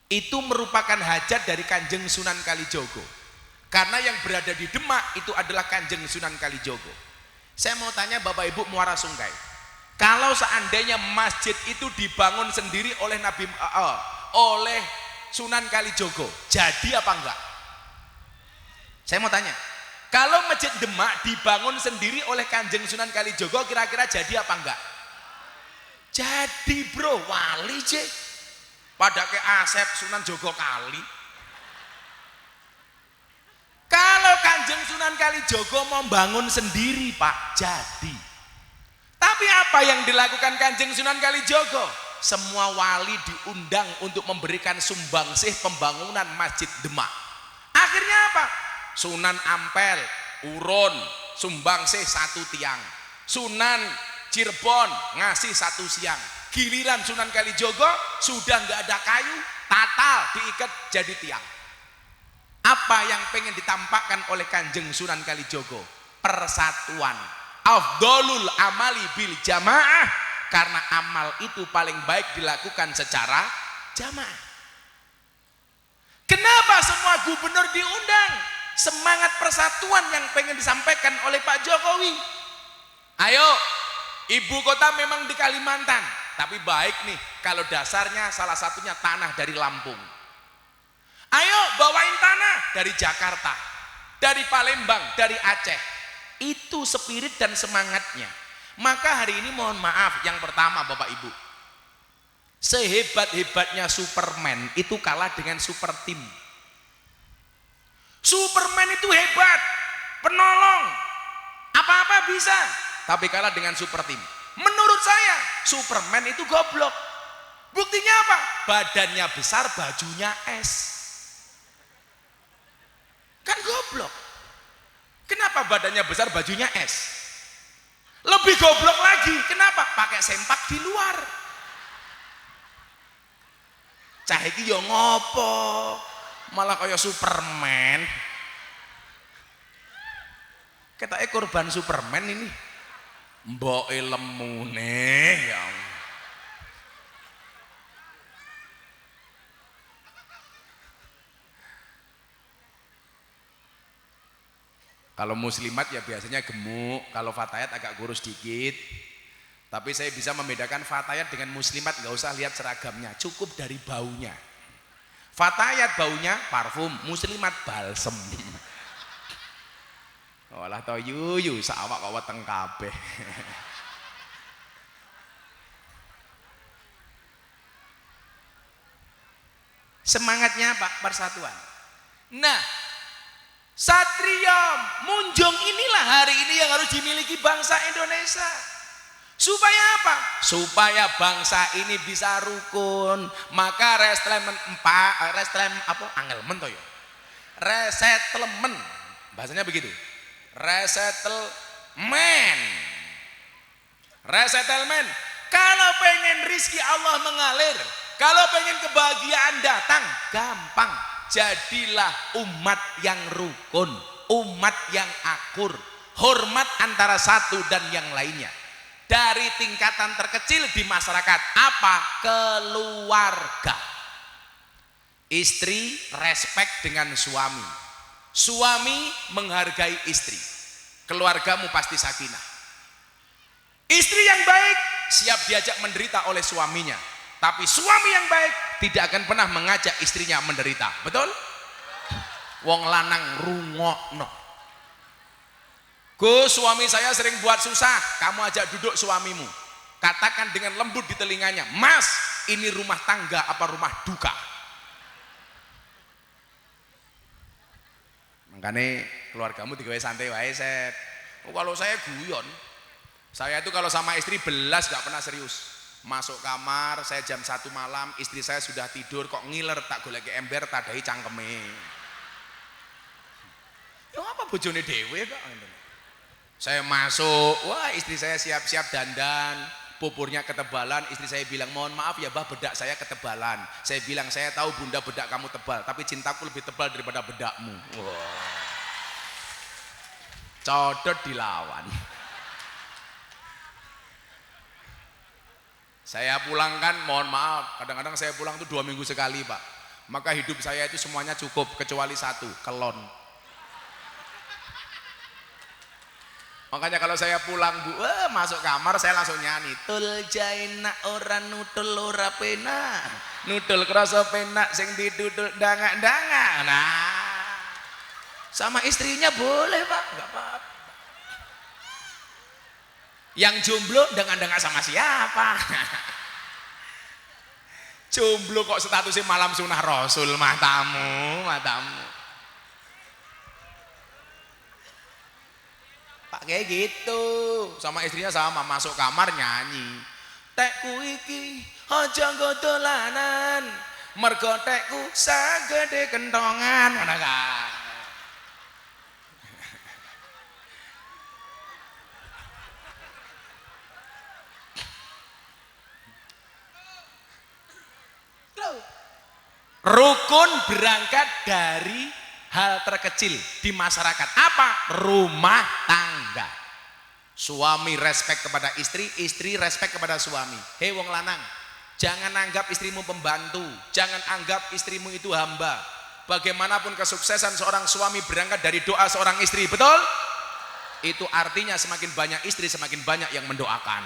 Itu merupakan hajat dari Kanjeng Sunan Kalijogo, karena yang berada di Demak itu adalah Kanjeng Sunan Kalijogo. Saya mau tanya Bapak Ibu Muara Sungkai, kalau seandainya masjid itu dibangun sendiri oleh oleh Sunan Kalijogo, jadi apa enggak? Saya mau tanya, kalau Masjid Demak dibangun sendiri oleh Kanjeng Sunan Kalijogo, kira-kira jadi apa enggak? Jadi bro, wali je. Pada ke Asep Sunan Jogo Kali. Kalau Kanjeng Sunan Kalijogo mau bangun sendiri Pak, jadi. Tapi apa yang dilakukan Kanjeng Sunan Kalijogo? Semua wali diundang untuk memberikan sumbangsih pembangunan Masjid Demak. Akhirnya apa? Sunan Ampel, Urun, sumbangsih 1 tiang. Sunan Cirebon ngasih 1 siang. Giliran Sunan Kalijogo sudah nggak ada kayu, tatal diikat jadi tiang. Apa Apa yang pengen ditampakkan oleh Kanjeng Sunan Kalijogo? Persatuan. Afdolul amali bil jamaah, karena amal itu paling baik dilakukan secara jamaah. Kenapa semua gubernur diundang? Semangat persatuan yang pengen disampaikan oleh Pak Jokowi. Ayo, ibu kota memang di Kalimantan, tapi baik nih kalau dasarnya salah satunya tanah dari Lampung. Ayo bawain tanah dari Jakarta, dari Palembang, dari Aceh. Itu spirit dan semangatnya. Maka hari ini mohon maaf, yang pertama Bapak Ibu, sehebat-hebatnya Superman itu kalah dengan super team. Superman itu hebat, penolong, apa-apa bisa, tapi kalah dengan super team. Menurut saya Superman itu goblok. Buktinya apa? Badannya besar, bajunya es. Kan goblok. Kenapa badannya besar, bajunya es? Lebih goblok lagi, kenapa? Pakai sempak di luar. Cah iki yo ngopo? Malah kaya Superman. Ketake korban Superman ini. Mboke lemune ya Allah. Kalau muslimat ya biasanya gemuk, kalau fatayat agak kurus dikit. Tapi saya bisa membedakan fatayat dengan muslimat, nggak usah lihat seragamnya, cukup dari baunya. Fatayat baunya parfum, muslimat balsem. Walah to yuyu sawak kok weteng kabeh. Semangatnya apa? Persatuan. Nah, Satria Munjung inilah hari ini yang harus dimiliki bangsa Indonesia. Supaya apa? Supaya bangsa ini bisa rukun. Maka resettlement, bahasanya begitu. Resettlement. Kalau pengen rizki Allah mengalir, kalau pengen kebahagiaan datang, gampang. Jadilah umat yang rukun, umat yang akur, hormat antara satu dan yang lainnya. Dari tingkatan terkecil di masyarakat, apa? Keluarga. Istri respect dengan suami, suami menghargai istri, keluargamu pasti sakinah. Istri yang baik siap diajak menderita oleh suaminya, tapi suami yang baik tidak akan pernah mengajak istrinya menderita. Betul? Wong lanang rungokno. Gus, suami saya sering buat susah. Kamu ajak duduk suamimu, katakan dengan lembut di telinganya, Mas, ini rumah tangga apa rumah duka? Makanya keluargamu digawe santai wae set. Kalau saya guyon, saya itu kalau sama istri belas gak pernah serius. Masuk kamar, saya jam 1 malam, istri saya sudah tidur, kok ngiler, tak goleki ember, tadahi cangkeme. Ya apa bojone dhewe kok. Saya masuk, wah istri saya siap-siap dandan, pupurnya ketebalan. Istri saya bilang, mohon maaf ya bah, bedak saya ketebalan. Saya bilang, saya tahu bunda bedak kamu tebal, tapi cintaku lebih tebal daripada bedakmu. Wow. Codot dilawan. Saya pulangkan, mohon maaf, kadang-kadang saya pulang tuh 2 minggu sekali Pak. Maka hidup saya itu semuanya cukup, kecuali satu, kelon. Makanya kalau saya pulang Bu, masuk kamar saya langsung nyanyi, tul jaina ora nutul ora pena, nutul krasa pena sing didudul dangak-dangak. Nah, sama istrinya boleh Pak, nggak apa-apa. Yang jomblo dangak-dangak sama siapa? Jomblo kok statusnya malam sunah Rasul, matamu. Pak kayak gitu, sama istrinya sama, masuk kamar nyanyi. Tekku iki aja nggo dolanan, mergo tekku sagede kentongan. Ngono kan. Rukun berangkat dari hal terkecil di masyarakat apa? Rumah tangga. Suami respek kepada istri, istri respek kepada suami. Hei wong lanang, jangan anggap istrimu pembantu, jangan anggap istrimu itu hamba. Bagaimanapun kesuksesan seorang suami berangkat dari doa seorang istri, betul? Itu artinya semakin banyak istri semakin banyak yang mendoakan.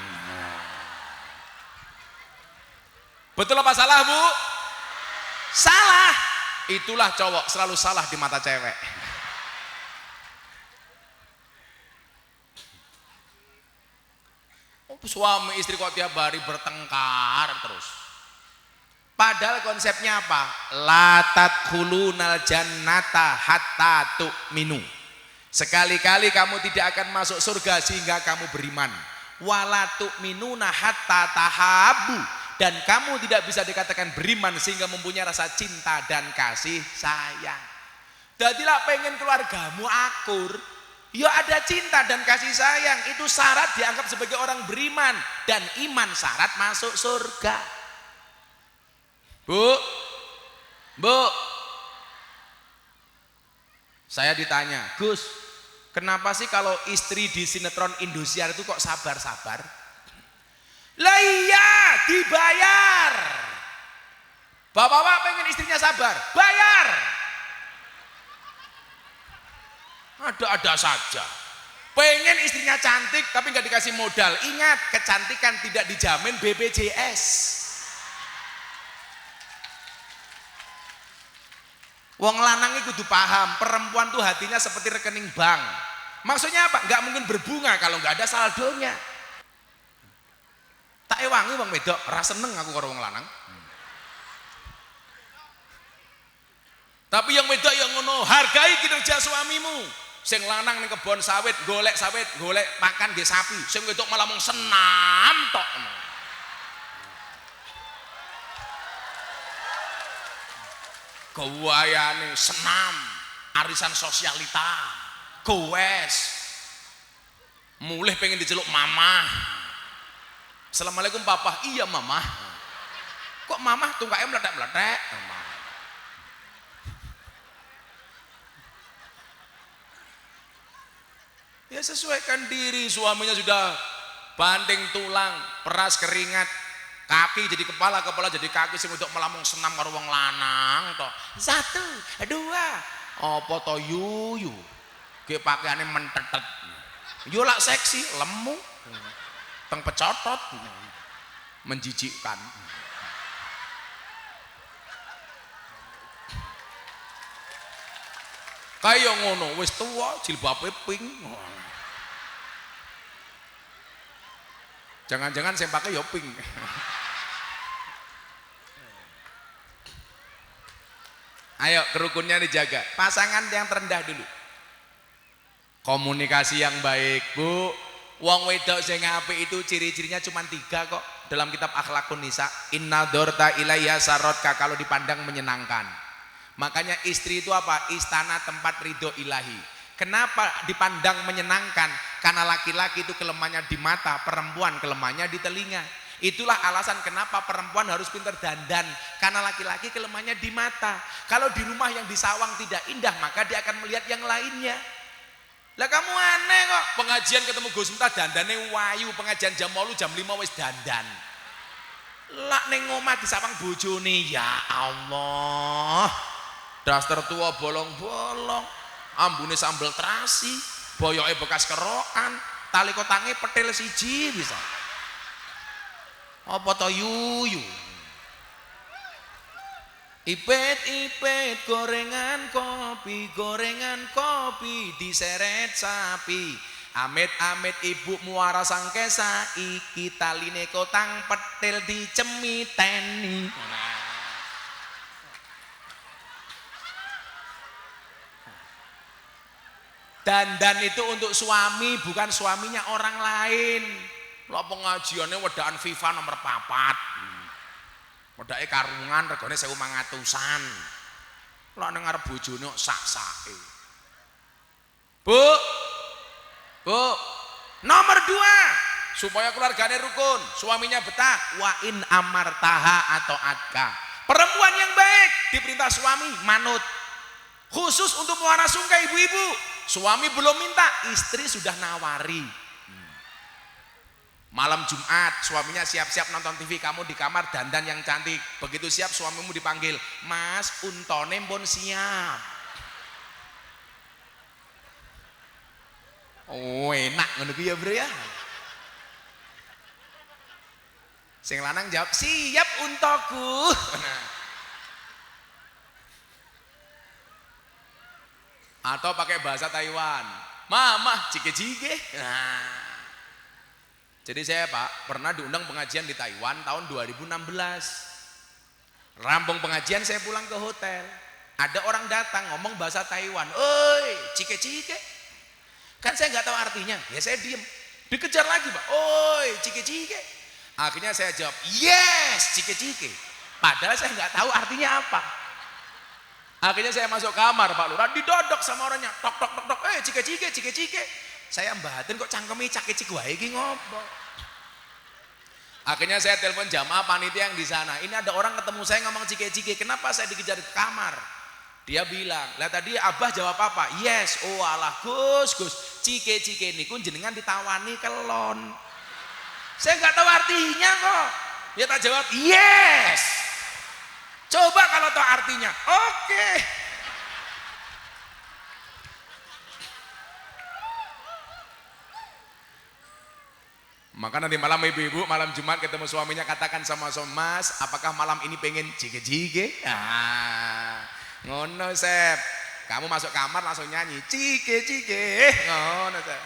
Betul apa salah, Bu? Salah. Itulah cowok selalu salah di mata cewek. Suami istri kok tiap hari bertengkar terus. Padahal konsepnya apa? Latat khulunal jannata hatta tu'minu. Sekali-kali kamu tidak akan masuk surga sehingga kamu beriman. Wala tu'minuna hatta tahabu. Dan kamu tidak bisa dikatakan beriman sehingga mempunyai rasa cinta dan kasih sayang. Jadilah pengen keluargamu akur, ya ada cinta dan kasih sayang. Itu syarat dianggap sebagai orang beriman. Dan iman syarat masuk surga. Bu, Bu, saya ditanya, Gus, kenapa sih kalau istri di sinetron Indosiar itu kok sabar-sabar? Lah iya, dibayar. Bapak-bapak pengen istrinya sabar, bayar. Ada-ada saja. Pengen istrinya cantik tapi nggak dikasih modal. Ingat, kecantikan tidak dijamin BPJS. Wong lanang itu kudu paham, perempuan tuh hatinya seperti rekening bank. Maksudnya apa? Nggak mungkin berbunga kalau nggak ada saldonya. Tak ewangi wong wedok, ra seneng aku karo wong lanang. Tapi yang wedok yang ngono, hargai kinerja suamimu. Sing lanang ning kebon sawit, golek pakan nggih sapi. Sing wedok malah mung senam tok. Gawayane senam, arisan sosialita, gowes. Mulih pengen diceluk mama. Assalamualaikum papa, iya mama. Kok mama tungkaknya meletek-meletek? Ya sesuaikan diri, suaminya sudah banting tulang, peras keringat, kaki jadi kepala, kepala jadi kaki, sing untuk melamung senam karo wong lanang toh. 1, 2, apa to yuyu? Ki pakaiane mentetet. Yo lak seksi, lemu. Teng pecotot, menjijikkan. Kaya ngono wis tuwa jilbabe pink. Jangan-jangan sing pakai ya pink. Ayo kerukunnya dijaga. Pasangan yang terendah dulu. Komunikasi yang baik, Bu. Wong wedok sing apik itu ciri-cirinya cuma 3 kok dalam kitab Akhlakun Nisa. Inna dorta ilayya sarotka, kalau dipandang menyenangkan. Makanya istri itu apa? Istana tempat ridho ilahi. Kenapa dipandang menyenangkan? Karena laki-laki itu kelemahannya di mata, perempuan kelemahannya di telinga. Itulah alasan kenapa perempuan harus pintar dandan, karena laki-laki kelemahannya di mata. Kalau di rumah yang di sawang tidak indah, maka dia akan melihat yang lainnya. Lah kamu aneh kok, pengajian ketemu Gus Miftah dandane wayu, pengajian jam 8 jam 5 wis dandan. Lak ning omah disawang bojone, ya Allah. Daster tua bolong-bolong, ambune sambel terasi, boyoke bekas kerokan, tali kotange petil siji bisa. Apa to yuyu? Ipet-ipet gorengan kopi diseret sapi. Amit-amit ibu muara sangkesa, iki taline kotang petil dicemiteni. Dandan itu untuk suami, bukan suaminya orang lain. Lah pengajiannya wedaan FIFA nomor 4. Wedake karungan regane 1.500-an. Lah ning arep bojone sak-sake. Bu. Nomor 2, supaya keluarganya rukun, suaminya betah, wa in amartaha atau adka. Perempuan yang baik diperintah suami manut. Khusus untuk muara sungai ibu-ibu. Suami belum minta, istri sudah nawari. Malam Jumat, suaminya siap-siap nonton TV, kamu di kamar dandan yang cantik. Begitu siap, suamimu dipanggil, Mas, untone pun siap. Oh, enak ngono ya, Bro ya. Sing lanang jawab, siap untoku. Atau pakai bahasa Taiwan, Mama, jike-jike. Nah. Jadi saya Pak pernah diundang pengajian di Taiwan tahun 2016. Rampung pengajian saya pulang ke hotel. Ada orang datang ngomong bahasa Taiwan. Oi, cike-cike. Kan saya nggak tahu artinya. Ya saya diem. Dikejar lagi Pak. Oi, cike-cike. Akhirnya saya jawab, yes, cike-cike. Padahal saya nggak tahu artinya apa. Akhirnya saya masuk kamar Pak Lurah, didodok sama orangnya. Tok tok tok tok. Cike-cike, cike-cike. Saya mbahatin kok cangkeme cake-cik wae iki ngopo. Akhirnya saya telepon jamaah panitia yang di sana. Ini ada orang ketemu saya ngomong cike-cike. Kenapa saya dikejar ke kamar? Dia bilang, "Lah tadi Abah jawab apa?" "Yes." "Oh alah Gus, cike-cike niku jenengan ditawani kelon." Saya nggak tahu artinya kok. Dia tak jawab, "Yes." Coba kalau tahu artinya. Oke. Maka nanti malam ibu-ibu, malam Jumat ketemu suaminya, katakan sama suami, Mas, apakah malam ini pengen jige-jige? Ngono Sep. Kamu masuk kamar langsung nyanyi, jige-jige. Ngono Sep.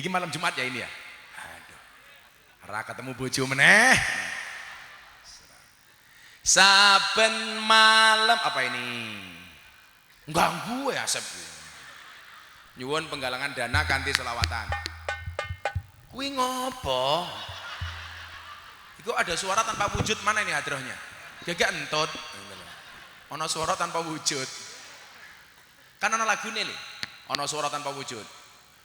Ini malam Jumat ya ini ya? Aduh. Ra ketemu bojo meneh. Saben malam apa ini? Ganggu ya Sep. Nyuwun penggalangan dana kanthi selawatan. Kuwi ngopo? Iku ada suara tanpa wujud, mana ini hadrohnya? Gak entut. Ono suara tanpa wujud. Kan ono lagune lho. Ono suara tanpa wujud.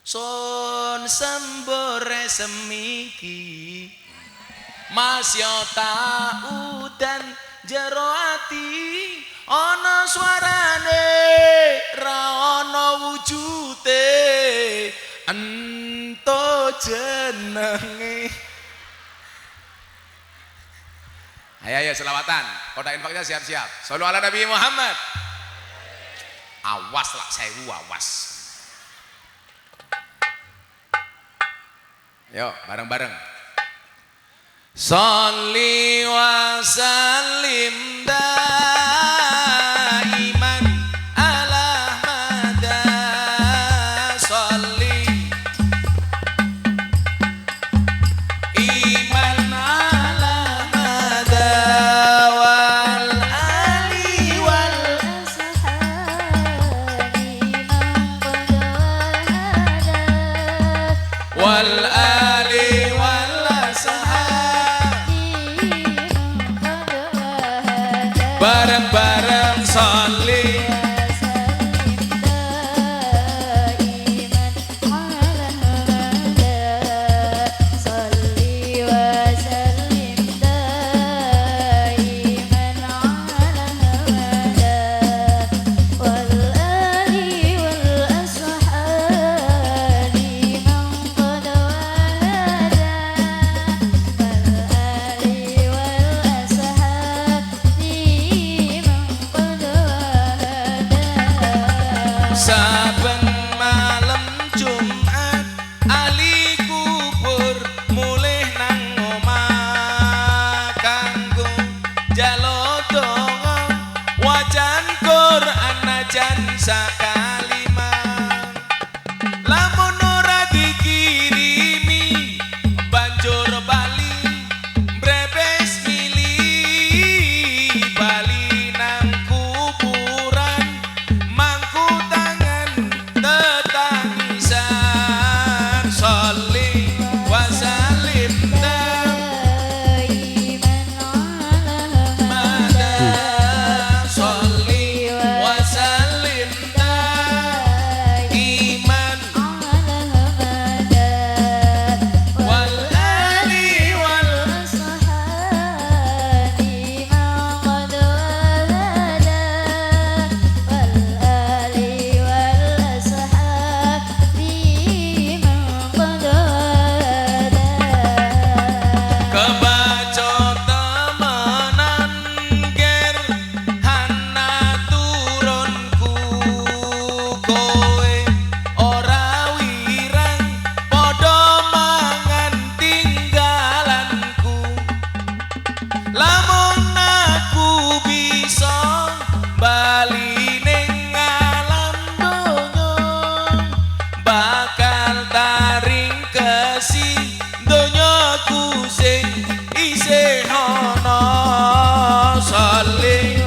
Sun sembore semiki. Mas yo udan jero ati. Ana suarane ra ana wujude ento jenenge. Ayo selawatan, kotak infaknya siap-siap. Shallu ala Nabi Muhammad. Awas lah sewu, awas. Yuk bareng-bareng. Sholli wa sallim daiman ala mada. Sholli iman ala mada wal ali wal wal ali wal bareng-bareng sholli Lamun aku bisa bali ning alam donya, bakal taring kesi donyaku sing isih ana. Salih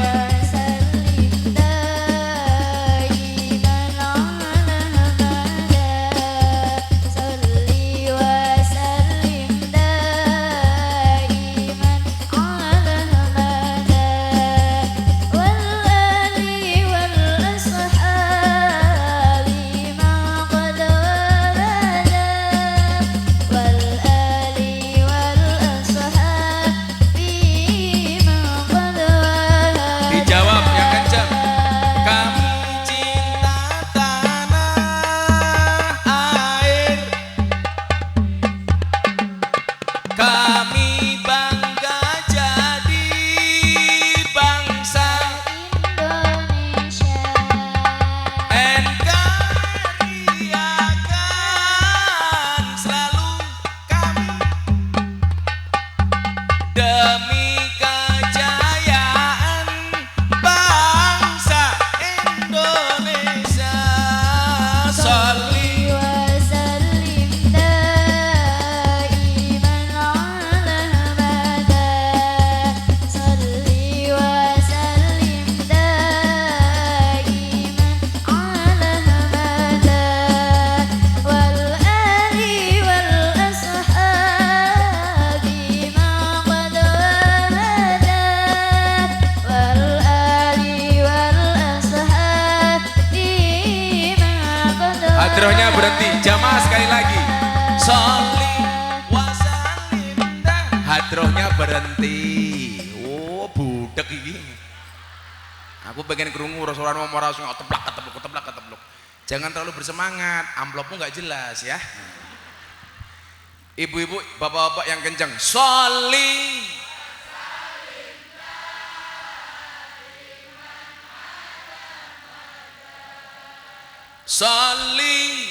dijawab yang kencang. Kami cinta tanah air, kami bangga jadi bangsa Indonesia. NKRI akan selalu kami demi kejayaan bangsa Indonesia. Salli وسلم دائما على مدى صلي وسلم دائما على مدى والآل والأصحاب ما قد وهدى والآل والأصحاب ما قد hadrohnya berhenti. Jamaah sekali lagi. Sholli wasallim dah. Hadrohnya berhenti. Oh, budek iki. Aku pengen krungu Rasulullah ngomong langsung teplak ketepluk teplak ketepluk. Jangan terlalu bersemangat, amplopmu nggak jelas ya. Ibu-ibu, bapak-bapak yang kencang. Sholli Sholli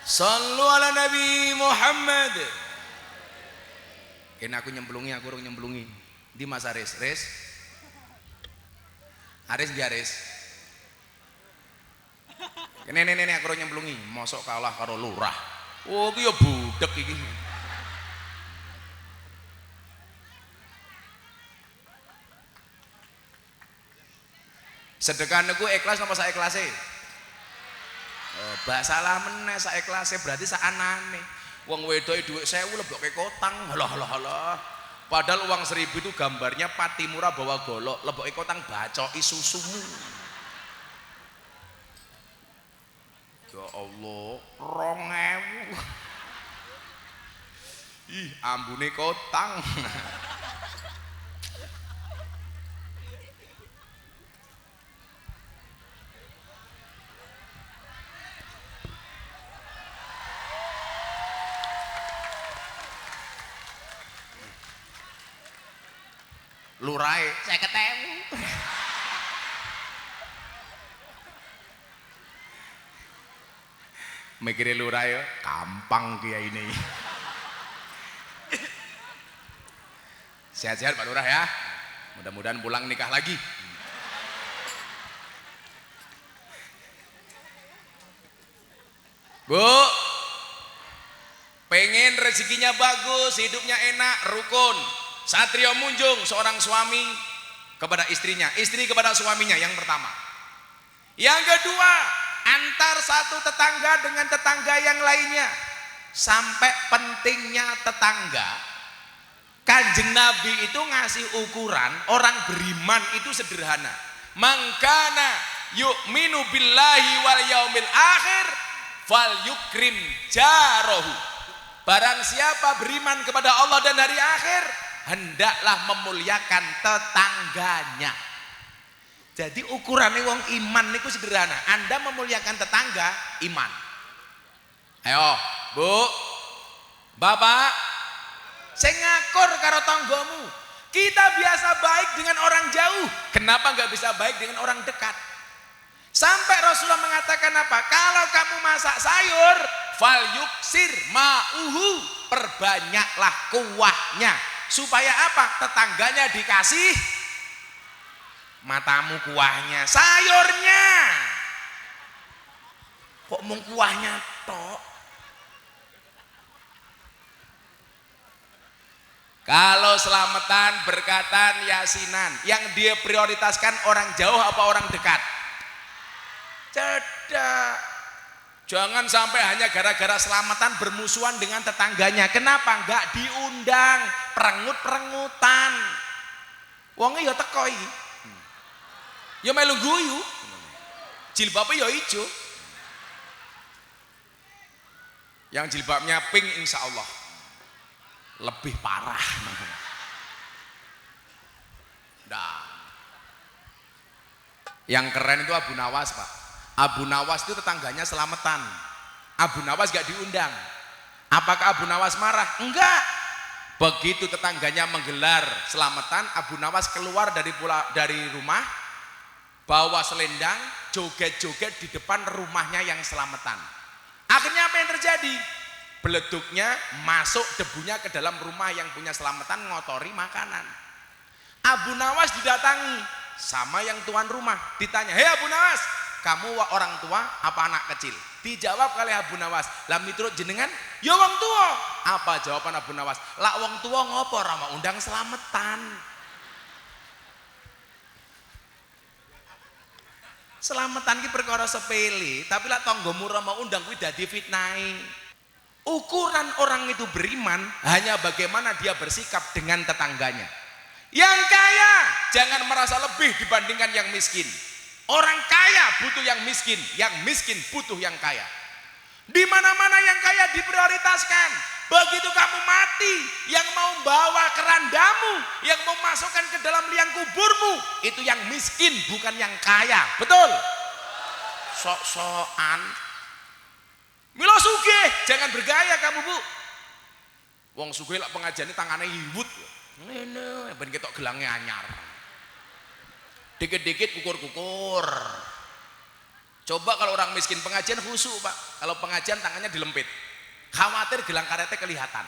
Sallu ala Nabi Muhammad. Kena aku nyemplungi, aku urung nyemplungi. Di Mas Aris, Aris di Aris. Kene aku urung nyemplungi, mosok kalah karo lurah. Oh, iki ya budek iki. Sedekah niku ikhlas napa sak ikhlase? Bak salah meneh sak ikhlase berarti sak anane. Wong wedoke dhuwit 1000 lebokke kotang. Halah. Padahal uang 1000 itu gambarnya pati murah bawa golok, lebokke kotang bacoki susumu. Ya Allah, 2000. Ih, ambune kotang. Lurae 50.000. Mikire lurae gampang kiai ini. Sehat-sehat Pak Lurah ya. Mudah-mudahan pulang nikah lagi. Bu, pengen rezekinya bagus, hidupnya enak, rukun. Satrio Munjung, seorang suami kepada istrinya, istri kepada suaminya yang pertama. Yang kedua, antar satu tetangga dengan tetangga yang lainnya. Sampai pentingnya tetangga, Kanjeng Nabi itu ngasih ukuran orang beriman itu sederhana. Mangkana yu'minu billahi wal yaumil akhir fal yukrim jarohu. Barang siapa beriman kepada Allah dan hari akhir, hendaklah memuliakan tetangganya. Jadi ukurannya wong iman niku sederhana. Anda memuliakan tetangga, iman. Ayo, Bu, Bapak, saya ngakur karo tanggamu. Kita biasa baik dengan orang jauh, kenapa nggak bisa baik dengan orang dekat? Sampai Rasulullah mengatakan apa? Kalau kamu masak sayur, fal yuksir ma'uhu, perbanyaklah kuahnya. Supaya apa? Tetangganya dikasih matamu kuahnya, sayurnya. Kok mau kuahnya tok? Kalau selamatan, berkatan, yasinan, yang dia prioritaskan orang jauh apa orang dekat? Cedak. Jangan sampai hanya gara-gara selamatan bermusuhan dengan tetangganya. Kenapa? Enggak diundang, perengut-perengutan. Wongnya ya teko iki. Ya melu guyu. Jilbabnya ya ijo. Yang jilbabnya pink insya Allah lebih parah. Nah, yang keren itu Abu Nawas, Pak. Abu Nawas itu tetangganya selamatan. Abu Nawas gak diundang. Apakah Abu Nawas marah? Enggak. Begitu tetangganya menggelar selamatan, Abu Nawas keluar dari rumah, bawa selendang, joget-joget di depan rumahnya yang selamatan. Akhirnya apa yang terjadi? Beleduknya masuk debunya ke dalam rumah yang punya selamatan, ngotori makanan. Abu Nawas didatangi sama yang tuan rumah, ditanya, "Hei Abu Nawas, kamu orang tua apa anak kecil?" Dijawab kali Abu Nawas, "Lah miturut jenengan?" "Ya wong tua." Apa jawaban Abu Nawas? "Lah wong tua ngopo ora mau undang selamatan?" Selamatan ki perkara sepele, tapi lah tanggamu ora mau undang kuwi dadi fitnahe. Ukuran orang itu beriman hanya bagaimana dia bersikap dengan tetangganya. Yang kaya jangan merasa lebih dibandingkan yang miskin. Orang kaya butuh yang miskin butuh yang kaya. Di mana-mana yang kaya diprioritaskan. Begitu kamu mati, yang mau bawa kerandamu, yang mau masukkan ke dalam liang kuburmu, itu yang miskin bukan yang kaya. Betul? Sok-sokan. Milo sugih, jangan bergaya kamu, Bu. Wong sugih lak pengajiane tangane hiwut. Ngene, ben ketok gelangnya anyar. Dikit-dikit kukur-kukur. Coba kalau orang miskin pengajian khusyuk, Pak. Kalau pengajian tangannya dilempit. Khawatir gelang karetnya kelihatan.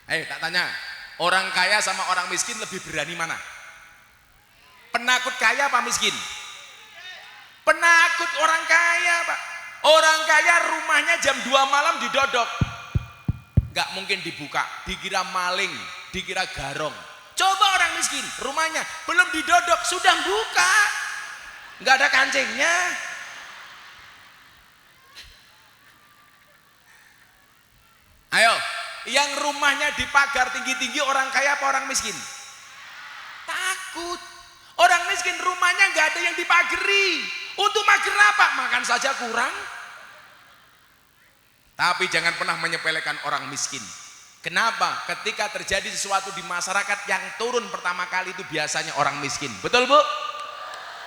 Tak tanya, orang kaya sama orang miskin lebih berani mana? Penakut kaya apa miskin? Penakut orang kaya, Pak. Orang kaya rumahnya jam 2 malam didodok. Gak mungkin dibuka, dikira maling, dikira garong. Coba orang miskin, rumahnya belum didodok, sudah buka. Gak ada kancingnya. Ayo, yang rumahnya dipagar tinggi-tinggi orang kaya apa orang miskin? Takut. Orang miskin rumahnya gak ada yang dipagari. Untuk mager apa? Makan saja kurang. Tapi jangan pernah menyepelekan orang miskin. Kenapa? Ketika terjadi sesuatu di masyarakat, yang turun pertama kali itu biasanya orang miskin. Betul, Bu?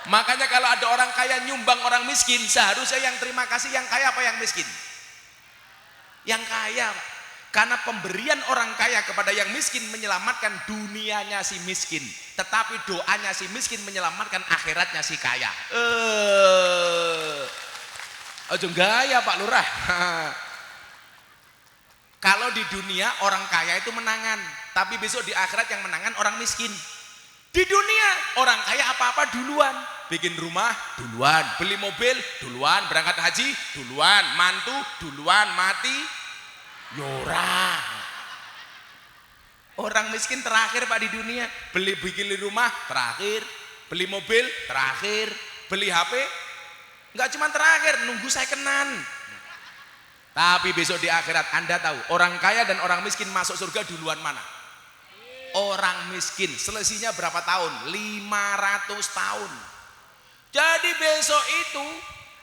Makanya kalau ada orang kaya nyumbang orang miskin, seharusnya yang terima kasih yang kaya apa yang miskin? Yang kaya, Pak. Karena pemberian orang kaya kepada yang miskin menyelamatkan dunianya si miskin, tetapi doanya si miskin menyelamatkan akhiratnya si kaya. Ojo gaya Pak Lurah. Kalau di dunia orang kaya itu menangan, tapi besok di akhirat yang menangan orang miskin. Di dunia orang kaya apa-apa duluan, bikin rumah duluan, beli mobil duluan, berangkat haji duluan, mantu duluan, mati Yora. Orang miskin terakhir Pak di dunia, bikin rumah terakhir, beli mobil terakhir, beli HP nggak cuma terakhir, nunggu saya kenan. Tapi besok di akhirat Anda tahu orang kaya dan orang miskin masuk surga duluan mana? Orang miskin. Selisihnya berapa tahun? 500 tahun. Jadi besok itu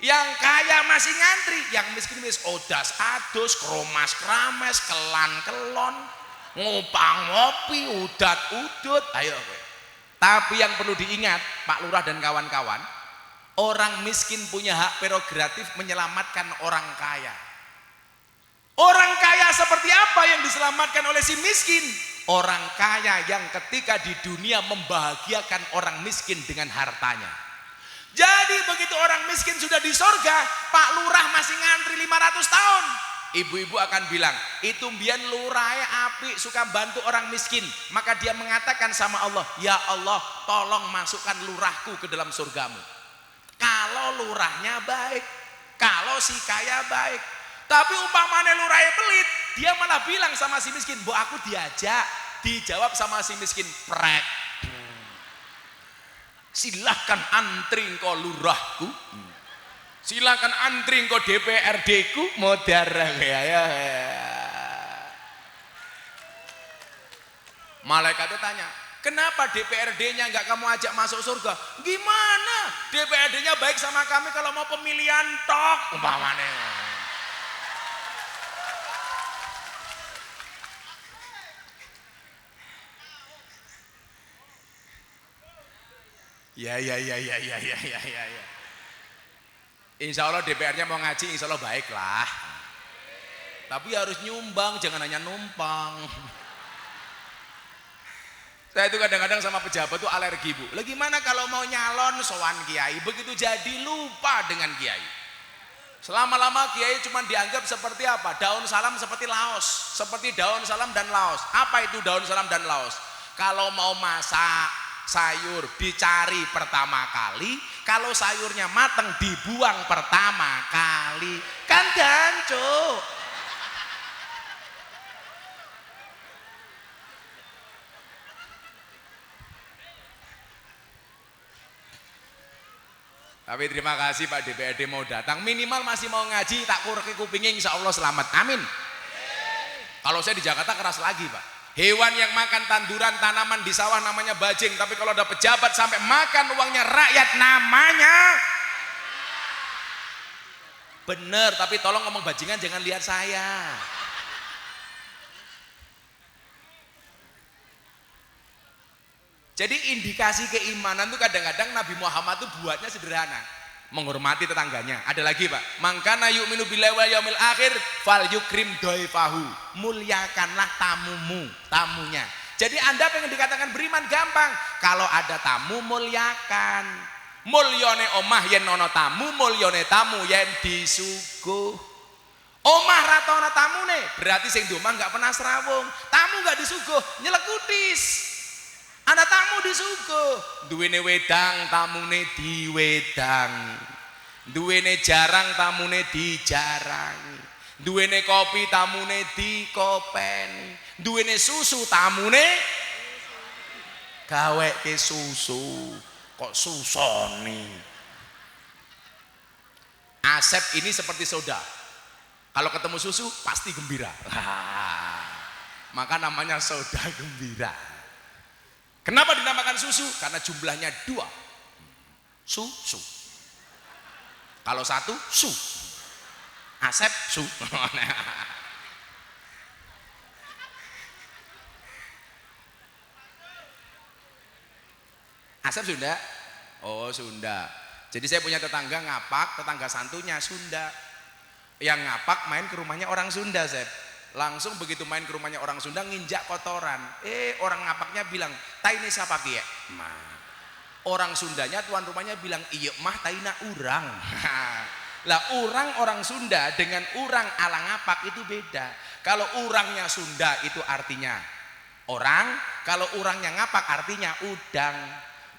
yang kaya masih ngantri, yang miskin wis odas adus, kromas krames, kelan kelon. ngupang ngopi udat-udut ayo kowe. Tapi yang perlu diingat Pak Lurah dan kawan-kawan, orang miskin punya hak prerogatif menyelamatkan orang kaya. Orang kaya seperti apa yang diselamatkan oleh si miskin? Orang kaya yang ketika di dunia membahagiakan orang miskin dengan hartanya. Jadi begitu orang miskin sudah di sorga, Pak Lurah masih ngantri 500 tahun. Ibu-ibu akan bilang, itu mbiyen lurahe apik, suka bantu orang miskin. Maka dia mengatakan sama Allah, ya Allah tolong masukkan lurahku ke dalam surgamu. Kalau lurahnya baik, kalau si kaya baik. Tapi umpamanya lurahe pelit, dia malah bilang sama si miskin, "Mbok aku diajak." Dijawab sama si miskin, "Prek. Silahkan antri engkau lurahku. Silahkan antri engkau DPRD ku." Modar ya. Malaikatnya tanya, "Kenapa DPRD-nya enggak kamu ajak masuk surga?" "Gimana? DPRD-nya baik sama kami kalau mau pemilihan tok." Umpamanya. Ya. Insya Allah DPR-nya mau ngaji, insya Allah baik lah. Tapi harus nyumbang, jangan hanya numpang. Saya itu kadang-kadang sama pejabat tuh alergi, Bu. Lah gimana kalau mau nyalon sowan kiai, begitu jadi lupa dengan kiai. Selama-lama kiai cuma dianggap seperti apa? Daun salam seperti laos, seperti daun salam dan laos. Apa itu daun salam dan laos? Kalau mau masak sayur dicari pertama kali, kalau sayurnya mateng dibuang pertama kali, kan jancuk. Tapi terima kasih Pak DPRD mau datang, minimal masih mau ngaji, tak kurke kupingnya, insya Allah selamat, amin. Kalau saya di Jakarta keras lagi Pak. Hewan yang makan tanduran tanaman di sawah namanya bajing, tapi kalau ada pejabat sampai makan uangnya rakyat namanya bener. Tapi tolong ngomong bajingan jangan lihat saya. Jadi indikasi keimanan tuh kadang-kadang Nabi Muhammad tuh buatnya sederhana, menghormati tetangganya. Ada lagi Pak, mangkana yu'minu billahi wal yaumil akhir fal yukrim dhaifahu, muliakanlah tamunya. Jadi Anda pengen dikatakan beriman gampang, kalau ada tamu muliakan. Mulyane omah yen ana tamu, mulyane tamu yen disuguh. Omah ra ana tamune, berarti sing di omah enggak pernah serawung. Tamu enggak disuguh, nyelekutis. Ada tamu disuguh, duwene wedang tamune diwedang, duwene jarang tamune dijarang, duwene kopi tamune dikopeni, duwene susu tamune gaweke susu. Kok susoni? Asep ini seperti soda, kalau ketemu susu pasti gembira. Maka namanya soda gembira. Kenapa dinamakan susu? Karena jumlahnya 2. Susu. Kalau 1 su. Asep su. Asep Sunda? Oh Sunda. Jadi saya punya tetangga ngapak, tetangga santunya Sunda. Yang ngapak main ke rumahnya orang Sunda, Sep. Langsung begitu main ke rumahnya orang Sunda nginjak kotoran. Orang ngapaknya bilang, "Tai ini siapa ki ya?" Orang Sundanya tuan rumahnya bilang, "Iya mah taina urang." Lah orang Sunda dengan orang ala ngapak itu beda. Kalau orangnya Sunda itu artinya orang, kalau orangnya ngapak artinya udang.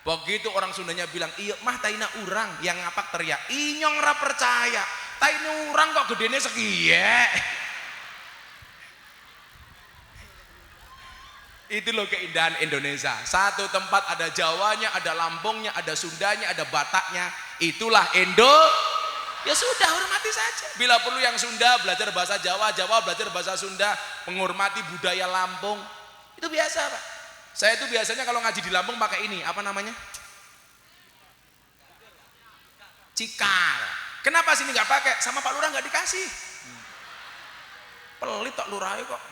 Begitu orang Sundanya bilang, "Iya mah taina urang," yang ngapak teriak, "Inyong ra percaya, taina urang kok gedene sekiye." Itu loh keindahan Indonesia. Satu tempat ada Jawanya, ada Lampungnya, ada Sundanya, ada Bataknya. Itulah Indo. Ya sudah, hormati saja. Bila perlu yang Sunda belajar bahasa Jawa, Jawa belajar bahasa Sunda, menghormati budaya Lampung. Itu biasa Pak. Saya itu biasanya kalau ngaji di Lampung pakai ini, apa namanya? Cikal. Kenapa sini nggak pakai? Sama Pak Lurah nggak dikasih. Pelit tok lurahnya kok.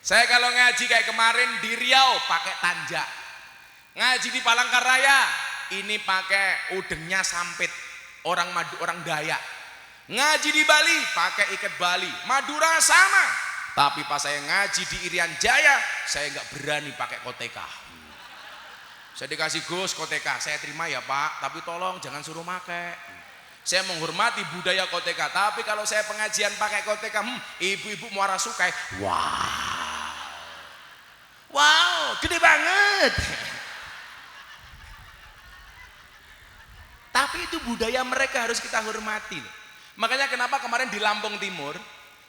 Saya kalau ngaji kayak kemarin di Riau pakai tanjak. Ngaji di Palangkaraya ini pakai udengnya sampit, orang Dayak. Ngaji di Bali pakai ikat Bali. Madura sama. Tapi pas saya ngaji di Irian Jaya, saya nggak berani pakai koteka. Saya dikasih Gus koteka, saya terima ya Pak, tapi tolong jangan suruh pakai. Saya menghormati budaya koteka, tapi kalau saya pengajian pakai koteka, ibu-ibu muara sukai. Wow, gede banget. Tapi itu budaya mereka, harus kita hormati. Makanya kenapa kemarin di Lampung Timur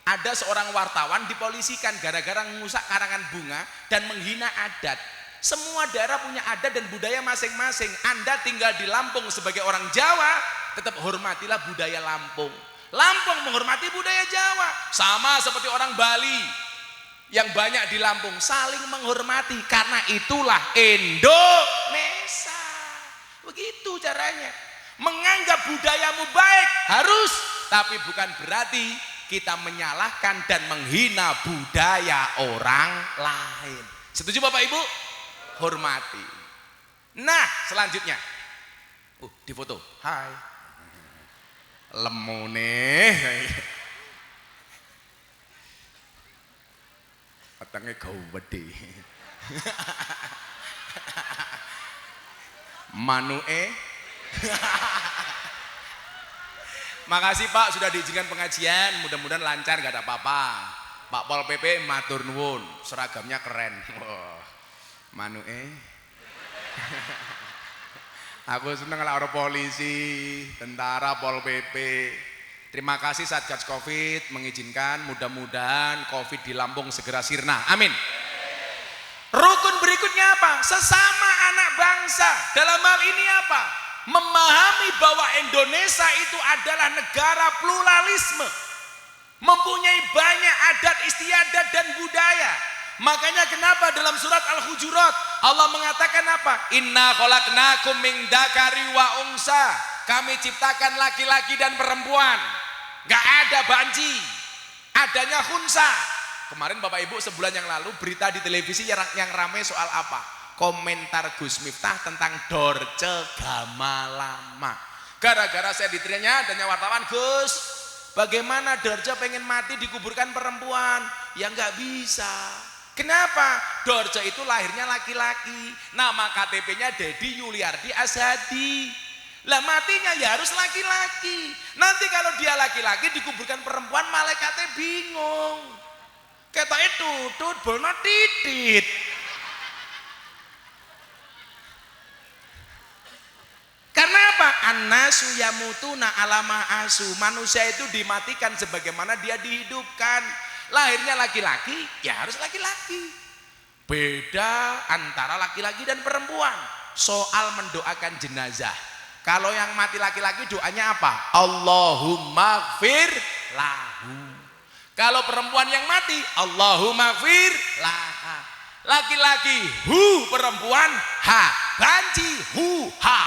ada seorang wartawan dipolisikan gara-gara mengusak karangan bunga dan menghina adat. Semua daerah punya adat dan budaya masing-masing. Anda tinggal di Lampung sebagai orang Jawa, tetap hormatilah budaya Lampung. Lampung menghormati budaya Jawa. Sama seperti orang Bali yang banyak di Lampung, saling menghormati, karena itulah Indonesia. Begitu caranya. Menganggap budayamu baik harus, tapi bukan berarti kita menyalahkan dan menghina budaya orang lain. Setuju Bapak Ibu? Hormati. Nah, selanjutnya. Di foto. Hai. Lemone. Patangnya gawede. Manue. Makasih Pak sudah diizinkan pengajian, mudah-mudahan lancar, gak ada apa-apa. Pak Pol PP matur nuwun, seragamnya keren. Manue. Aku seneng lah orang polisi, tentara, Pol PP. Terima kasih Satgas Covid mengizinkan, mudah-mudahan Covid di Lampung segera sirna. Amin. Rukun berikutnya apa? Sesama anak bangsa. Dalam hal ini apa? Memahami bahwa Indonesia itu adalah negara pluralisme, mempunyai banyak adat istiadat dan budaya. Makanya kenapa dalam surat Al-Hujurat Allah mengatakan apa? Inna khalaqnakum min dzakari wa unsa. Kami ciptakan laki-laki dan perempuan. Gak ada banji, adanya khunsa. Kemarin Bapak Ibu sebulan yang lalu berita di televisi yang ramai soal apa? Komentar Gus Miftah tentang Dorce Gamalama. Gara-gara saya ditanya wartawan, Gus, bagaimana Dorce pengen mati dikuburkan perempuan? Ya nggak bisa. Kenapa? Dorce itu lahirnya laki-laki, nama KTP-nya Dedi Yuliardi Azhadi. Lah matinya ya harus laki-laki. Nanti kalau dia laki-laki dikuburkan perempuan, malaikatnya bingung. Kata itu, tut bolna titit. Karena apa? Annasu yamutuna alama asu. Manusia itu dimatikan sebagaimana dia dihidupkan. Lahirnya laki-laki, ya harus laki-laki. Beda antara laki-laki dan perempuan soal mendoakan jenazah. Kalau yang mati laki-laki doanya apa? Allahumma gfir lahu. Kalau perempuan yang mati, Allahumma gfir laha. Laki-laki hu, perempuan ha. Banci hu ha.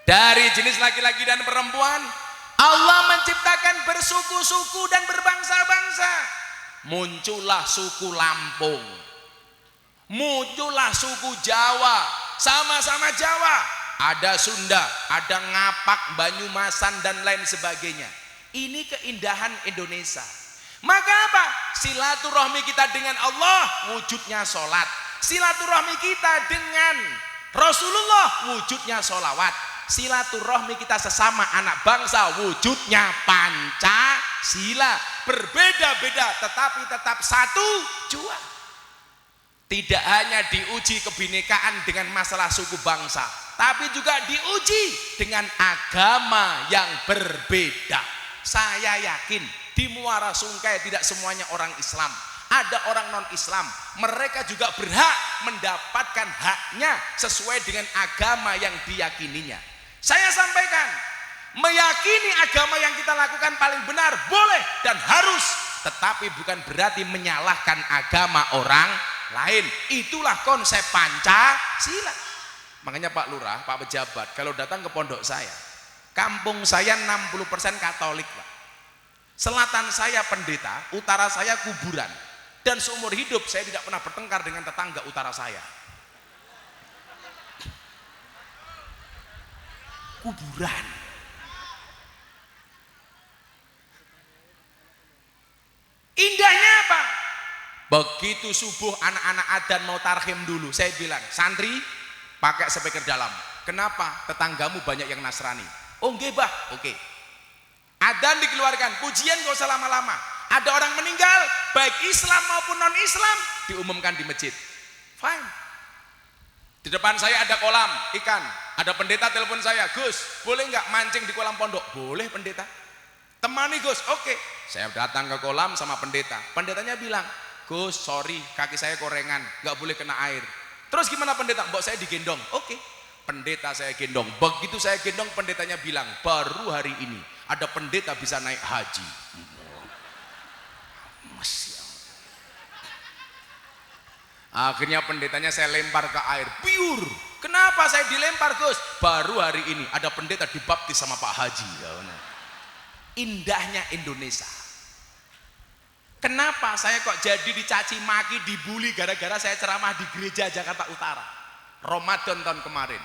Dari jenis laki-laki dan perempuan, Allah menciptakan bersuku-suku dan berbangsa-bangsa. Muncullah suku Lampung, muncullah suku Jawa, sama-sama Jawa. Ada Sunda, ada Ngapak, Banyumasan dan lain sebagainya. Ini keindahan Indonesia. Maka apa? Silaturahmi kita dengan Allah wujudnya sholat. Silaturahmi kita dengan Rasulullah wujudnya sholawat. Silaturahmi kita sesama anak bangsa wujudnya Pancasila. Berbeda-beda tetapi tetap satu jua. Tidak hanya diuji kebinekaan dengan masalah suku bangsa, tapi juga diuji dengan agama yang berbeda. Saya yakin di Muara Sungkai tidak semuanya orang Islam, ada orang non-Islam. Mereka juga berhak mendapatkan haknya sesuai dengan agama yang diyakininya. Saya sampaikan, meyakini agama yang kita lakukan paling benar boleh dan harus, tetapi bukan berarti menyalahkan agama orang lain. Itulah konsep Pancasila. Makanya Pak Lurah, Pak Pejabat, kalau datang ke pondok saya, Kampung saya 60% Katolik, Pak. Selatan saya pendeta, utara saya kuburan. Dan seumur hidup saya tidak pernah bertengkar dengan tetangga utara saya. Kuburan. Indahnya apa? Begitu subuh anak-anak adzan mau tarhim dulu, saya bilang, santri pakai speaker dalam. Kenapa? Tetanggamu banyak yang Nasrani. Oh nggih, Bah. Oke. Adzan dikeluarkan, pujian gak usah lama-lama. Ada orang meninggal, baik Islam maupun non-Islam, diumumkan di masjid. Fine. Di depan saya ada kolam ikan. Ada pendeta telepon saya, Gus, boleh nggak mancing di kolam pondok? Boleh pendeta. Temani Gus, oke. Saya datang ke kolam sama pendeta. Pendetanya bilang, Gus, sorry, kaki saya korengan, nggak boleh kena air. Terus gimana pendeta? Mbok saya digendong. Oke. Pendeta saya gendong. Begitu saya gendong, pendetanya bilang, baru hari ini ada pendeta bisa naik haji. Akhirnya pendetanya saya lempar ke air, piur. Kenapa saya dilempar, Gus? Baru hari ini ada pendeta dibaptis sama Pak Haji. Indahnya Indonesia. Kenapa saya kok jadi dicaci maki, dibully gara-gara saya ceramah di gereja Jakarta Utara Ramadan tahun kemarin?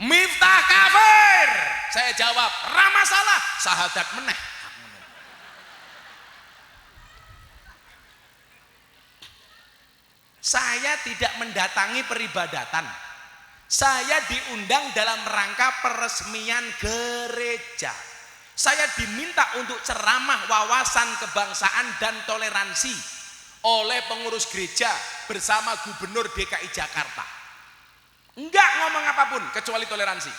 Miftah kafir. Saya jawab, ra masalah, sahadat meneh. Saya tidak mendatangi peribadatan. Saya diundang dalam rangka peresmian gereja. Saya diminta untuk ceramah wawasan kebangsaan dan toleransi oleh pengurus gereja bersama Gubernur DKI Jakarta. Enggak ngomong apapun kecuali toleransi.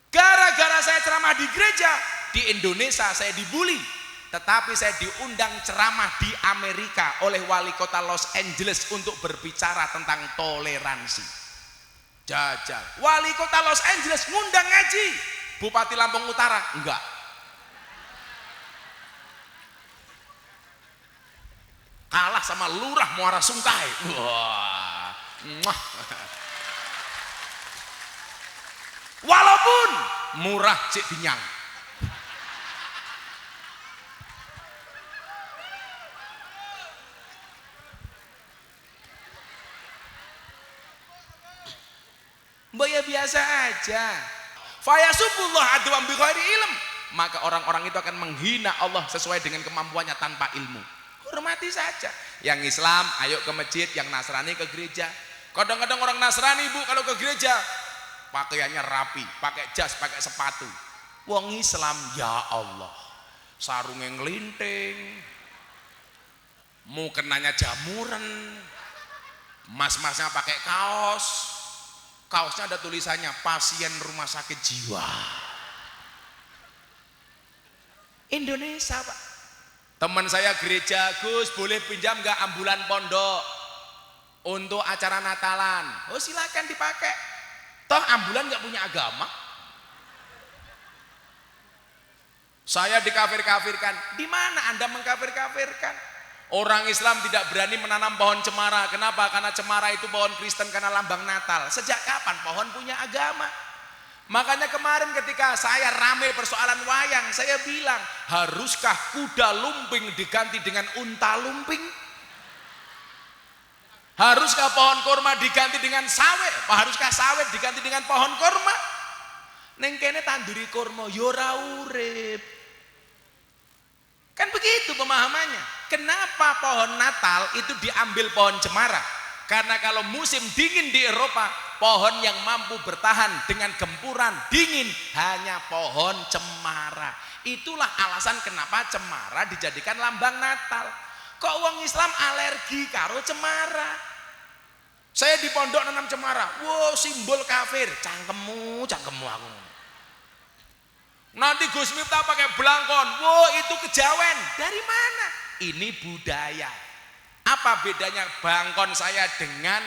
Gara-gara saya ceramah di gereja, di Indonesia saya dibully. Tetapi saya diundang ceramah di Amerika oleh wali kota Los Angeles untuk berbicara tentang toleransi. Jajal, wali kota Los Angeles ngundang ngaji, Bupati Lampung Utara enggak. Kalah sama Lurah Muara Sungkai. Wah. Walaupun murah cik dinyang. Mbak ya biasa aja. Fayasubullah adwam bi ghairi ilm. Maka orang-orang itu akan menghina Allah sesuai dengan kemampuannya tanpa ilmu. Hormati saja. Yang Islam ayo ke masjid, yang Nasrani ke gereja. Kadang-kadang orang Nasrani, Bu, kalau ke gereja pakaiannya rapi, pakai jas, pakai sepatu. Wong Islam, ya Allah, sarungnya ngelinting, mukenanya jamuran, mas-masnya pakai kaos. Kaosnya ada tulisannya pasien rumah sakit jiwa. Indonesia, Pak. Teman saya gereja, Gus, boleh pinjam nggak ambulan pondok untuk acara Natalan? Oh silakan dipakai. Toh ambulan nggak punya agama. Saya dikafir-kafirkan. Di mana Anda mengkafir-kafirkan? Orang Islam tidak berani menanam pohon cemara. Kenapa? Karena cemara itu pohon Kristen karena lambang Natal. Sejak kapan pohon punya agama? Makanya kemarin ketika saya rame persoalan wayang, saya bilang, haruskah kuda lumping diganti dengan unta lumping? Haruskah pohon kurma diganti dengan sawit? Haruskah sawit diganti dengan pohon kurma? Neng kene tanduri kurma yo ora urip. Kan begitu pemahamannya. Kenapa pohon Natal itu diambil pohon cemara? Karena kalau musim dingin di Eropa, pohon yang mampu bertahan dengan gempuran dingin hanya pohon cemara. Itulah alasan kenapa cemara dijadikan lambang Natal. Kok wong Islam alergi karo cemara? Saya di pondok nanam cemara. Wow, simbol kafir. Cangkemmu aku. Nanti Gus Miftah pakai belangkon. Wow, itu kejawen. Dari mana? Ini budaya. Apa bedanya bangkon saya dengan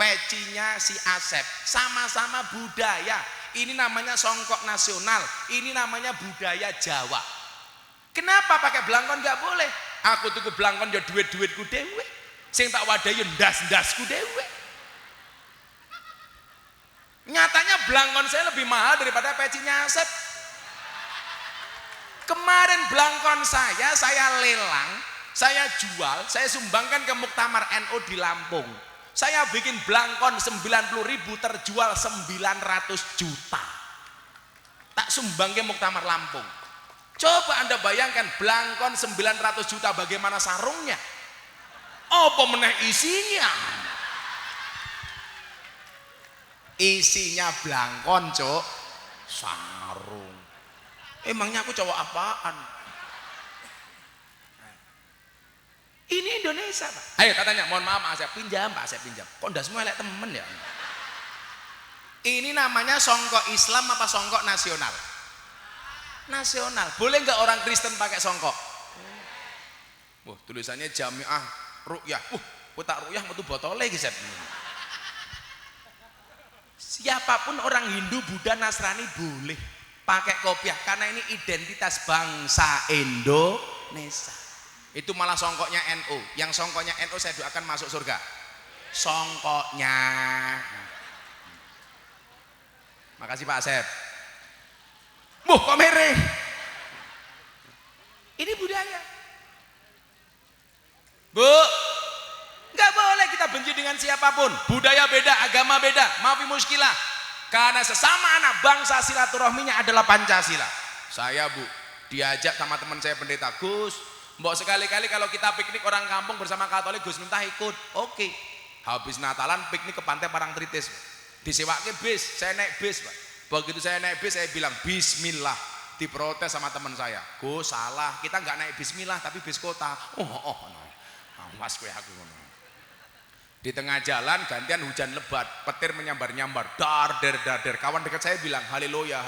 pecinya si Asep? Sama-sama budaya. Ini namanya songkok nasional. Ini namanya budaya Jawa. Kenapa pakai belangkon nggak boleh? Aku tuku belangkon ya duit-duitku dewe. Sing tak wadahi ya ndas-ndasku dewe. Nyatanya belangkon saya lebih mahal daripada pecinya Asep. Kemarin belangkon saya lelang, saya jual, saya sumbangkan ke Muktamar NU di Lampung. Saya bikin belangkon 90.000 terjual 900 juta. Tak sumbang ke Muktamar Lampung. Coba Anda bayangkan belangkon 900 juta bagaimana sarungnya? Apa meneh isinya? Isinya belangkon, Cok. Sarung. Emangnya aku cowok apaan? Ini Indonesia, Pak. Ayo katanya, mohon maaf Pak, saya pinjam, Pak, saya pinjam. Kok ndak semua elek temen ya? Ini namanya songkok Islam apa songkok nasional? Nasional. Boleh nggak orang Kristen pakai songkok? Wah, tulisannya Jamiah Ru'yah. Kotak Ru'yah metu botole iki, Sep. Siapapun orang Hindu, Buddha, Nasrani boleh pakai kopiah karena ini identitas bangsa Indonesia. Itu malah songkoknya NU. Yang songkoknya NU saya doakan masuk surga. Songkoknya. Makasih Pak Asep. Kok mereh? Ini budaya. Bu, nggak boleh kita benci dengan siapapun. Budaya beda, agama beda. Maafi muskilah. Karena sesama anak bangsa silaturahminya adalah Pancasila. Saya Bu, diajak sama teman saya pendeta Gus, mbok sekali-kali kalau kita piknik orang kampung bersama Katolik, Gus minta ikut. Oke. Habis Natalan piknik ke Pantai Parangtritis. Disewake bis, saya naik bis, Pak. Begitu saya naik bis saya bilang bismillah. Diprotes sama teman saya. Gus salah, kita nggak naik bismillah tapi bis kota. Mas kowe aku ngono. Di tengah jalan gantian hujan lebat, petir menyambar-nyambar, dar. Kawan dekat saya bilang haleluya.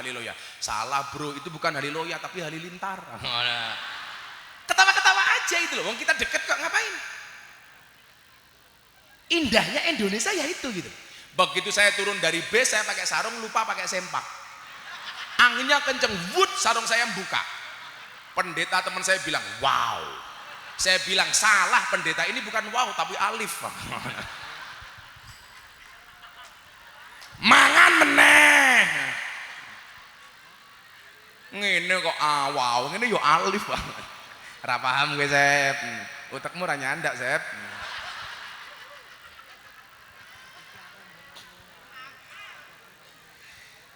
Salah bro, itu bukan haleluya tapi halilintar. Ketawa-ketawa aja itu loh, wong kita deket kok ngapain? Indahnya Indonesia ya itu gitu. Begitu saya turun dari bis, saya pakai sarung, lupa pakai sempak. Anginnya kenceng, wut, sarung saya buka. Pendeta teman saya bilang, wow. Saya bilang salah pendeta, ini bukan wow tapi alif. Mangan meneh. Ngene kok wow, ngene yo alif. Ora paham kowe, Sep. Utekmu ora nyandak, Sep.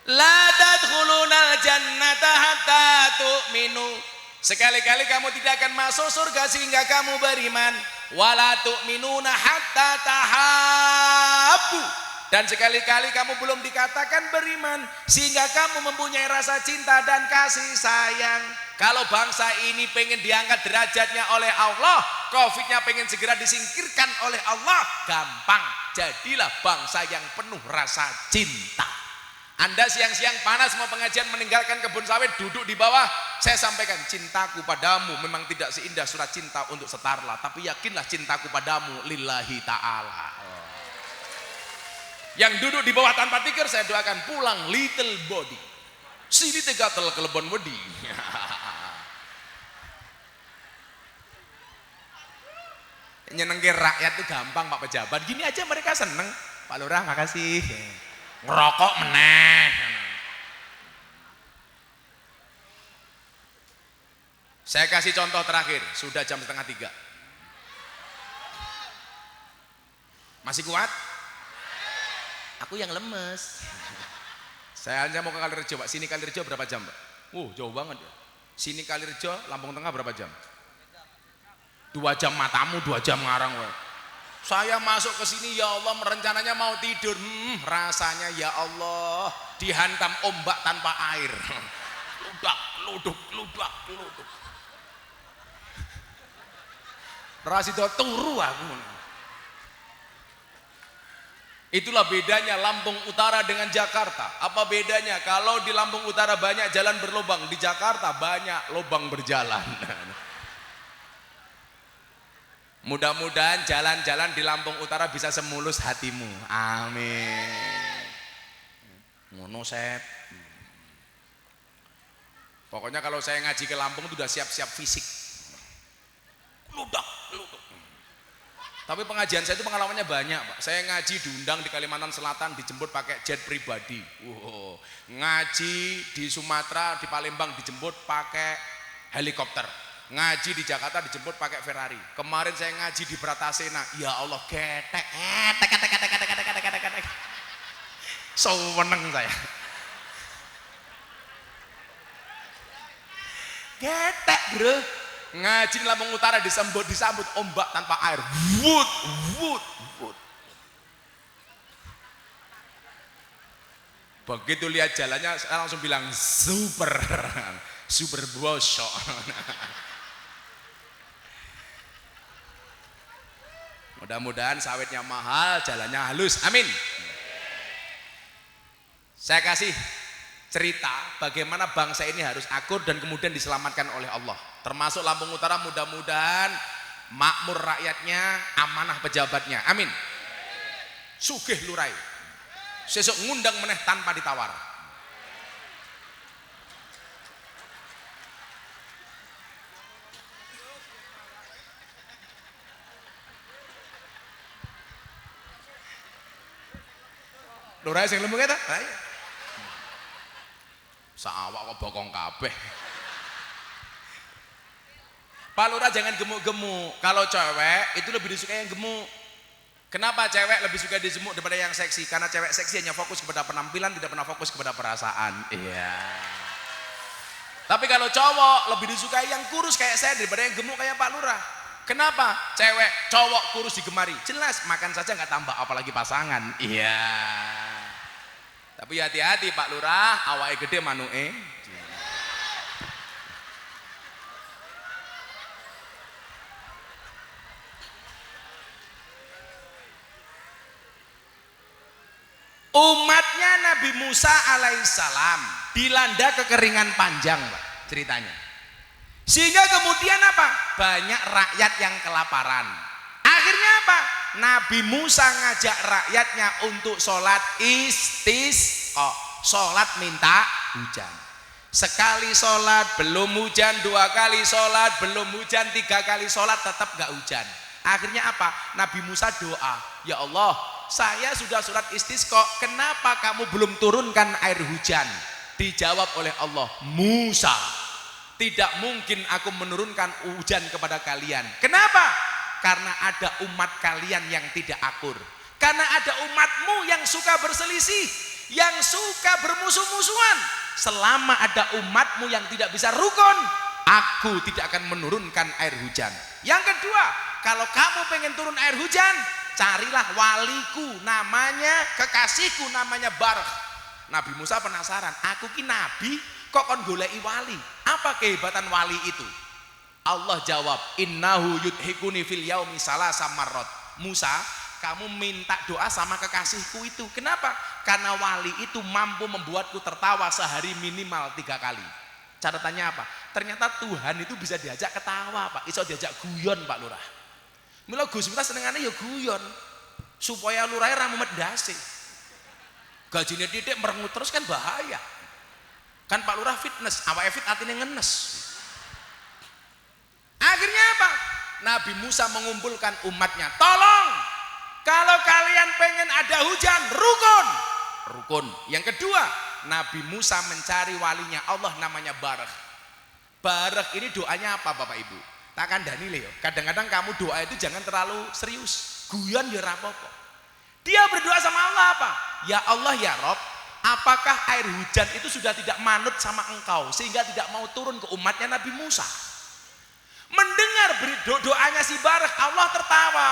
La tadkhulunal jannata hatta tu'minu. Sekali-kali kamu tidak akan masuk surga sehingga kamu beriman. Wala tu'minuna hatta tahabbu. Dan sekali-kali kamu belum dikatakan beriman sehingga kamu mempunyai rasa cinta dan kasih sayang. Kalau bangsa ini pengen diangkat derajatnya oleh Allah, Covid-nya pengen segera disingkirkan oleh Allah, gampang. Jadilah bangsa yang penuh rasa cinta. Anda siang-siang panas mau pengajian meninggalkan kebun sawit duduk di bawah, saya sampaikan cintaku padamu memang tidak seindah surat cinta untuk Setarla, tapi yakinlah cintaku padamu lillahi ta'ala. Yang duduk di bawah tanpa tikar saya doakan pulang little body sini tegatel kelebon wedi. Nyenengke rakyat itu gampang Pak pejabat, gini aja mereka seneng. Pak Lurah makasih. Ngerokok meneh. Saya kasih contoh terakhir, sudah jam 2:30. Masih kuat? Aku yang lemes. Saya hanya mau ke Kalirejo, Pak. Sini Kalirejo berapa jam, Pak? Jauh banget ya. Sini Kalirejo, Lampung Tengah berapa jam? 2 jam matamu, 2 jam ngarang, Pak. Saya masuk ke sini ya Allah merencananya mau tidur, rasanya ya Allah dihantam ombak tanpa air. Ludak. Rasido turu aku. Itulah bedanya Lampung Utara dengan Jakarta. Apa bedanya? Kalau di Lampung Utara banyak jalan berlubang, di Jakarta banyak lubang berjalan. Mudah-mudahan jalan-jalan di Lampung Utara bisa semulus hatimu. Amin. Ngono, Sep. Pokoknya kalau saya ngaji ke Lampung itu udah siap-siap fisik. Ludak. Tapi pengajian saya itu pengalamannya banyak, Pak. Saya ngaji diundang di Kalimantan Selatan, dijemput pakai jet pribadi. Ngaji di Sumatera, di Palembang dijemput pakai helikopter. Ngaji di Jakarta dijemput pakai Ferrari. Kemarin saya ngaji di Bratasena, ya Allah getek, seneng saya. Getek bro. Ngaji di Lampung Utara disambut ombak tanpa air. Wut, wut, wut. Begitu lihat jalannya saya langsung bilang super bosok. Mudah-mudahan sawitnya mahal, jalannya halus. Amin. Saya kasih cerita bagaimana bangsa ini harus akur dan kemudian diselamatkan oleh Allah. Termasuk Lampung Utara, mudah-mudahan makmur rakyatnya, amanah pejabatnya. Amin. Sugih lurai. Sesuk ngundang meneh tanpa ditawar. Lurai sing lembung eta? Ayo. Sawak kok bokong kabeh. Pak Lurah jangan gemuk-gemuk. Kalau cewek itu lebih disukai yang gemuk. Kenapa cewek lebih suka dijemuk daripada yang seksi? Karena cewek seksi hanya fokus kepada penampilan, tidak pernah fokus kepada perasaan. Iya. Tapi kalau cowok lebih disukai yang kurus kayak saya daripada yang gemuk kayak Pak Lurah. Kenapa? Cowok kurus digemari. Jelas makan saja nggak tambah, apalagi pasangan. Iya. Tapi hati-hati Pak Lurah, awake gede manuke. Umatnya Nabi Musa alaihissalam dilanda kekeringan panjang, Pak, ceritanya. Sehingga kemudian apa? Banyak rakyat yang kelaparan. Akhirnya apa? Nabi Musa ngajak rakyatnya untuk sholat istisqa, sholat minta hujan. Sekali sholat belum hujan, 2 kali sholat belum hujan, 3 kali sholat tetap gak hujan. Akhirnya apa? Nabi Musa doa, ya Allah, saya sudah sholat istisqa, kenapa kamu belum turunkan air hujan? Dijawab oleh Allah, Musa, tidak mungkin aku menurunkan hujan kepada kalian. Kenapa? Karena ada umat kalian yang tidak akur. Karena ada umatmu yang suka berselisih, yang suka bermusuh-musuhan. Selama ada umatmu yang tidak bisa rukun, aku tidak akan menurunkan air hujan. Yang kedua, kalau kamu pengen turun air hujan, carilah waliku, namanya kekasihku, namanya Barh. Nabi Musa penasaran, aku ki nabi kok kon goleki wali? Apa kehebatan wali itu? Allah jawab, innahu yudhikuni fil yaumi salasa marrat. Musa, kamu minta doa sama kekasihku itu. Kenapa? Karena wali itu mampu membuatku tertawa sehari minimal 3 kali. Catatannya apa? Ternyata Tuhan itu bisa diajak ketawa, Pak. Iso diajak guyon, Pak Lurah. Mila Gus Miftah senengane ya guyon. Supaya lurahe ra mumet ndase. Gajine titik merengut terus kan bahaya. Kan Pak Lurah fitness, awake fit atine ngenes. Akhirnya apa? Nabi Musa mengumpulkan umatnya. Tolong, kalau kalian pengen ada hujan, rukun. Yang kedua, Nabi Musa mencari walinya Allah, namanya Barh. Barh ini doanya apa Bapak Ibu? Tak kandhani le yo. Kadang-kadang kamu doa itu jangan terlalu serius. Guyon ya rapopo. Dia berdoa sama Allah apa? Ya Allah ya Rob, apakah air hujan itu sudah tidak manut sama engkau sehingga tidak mau turun ke umatnya Nabi Musa? Mendengar doanya si Barh, Allah tertawa.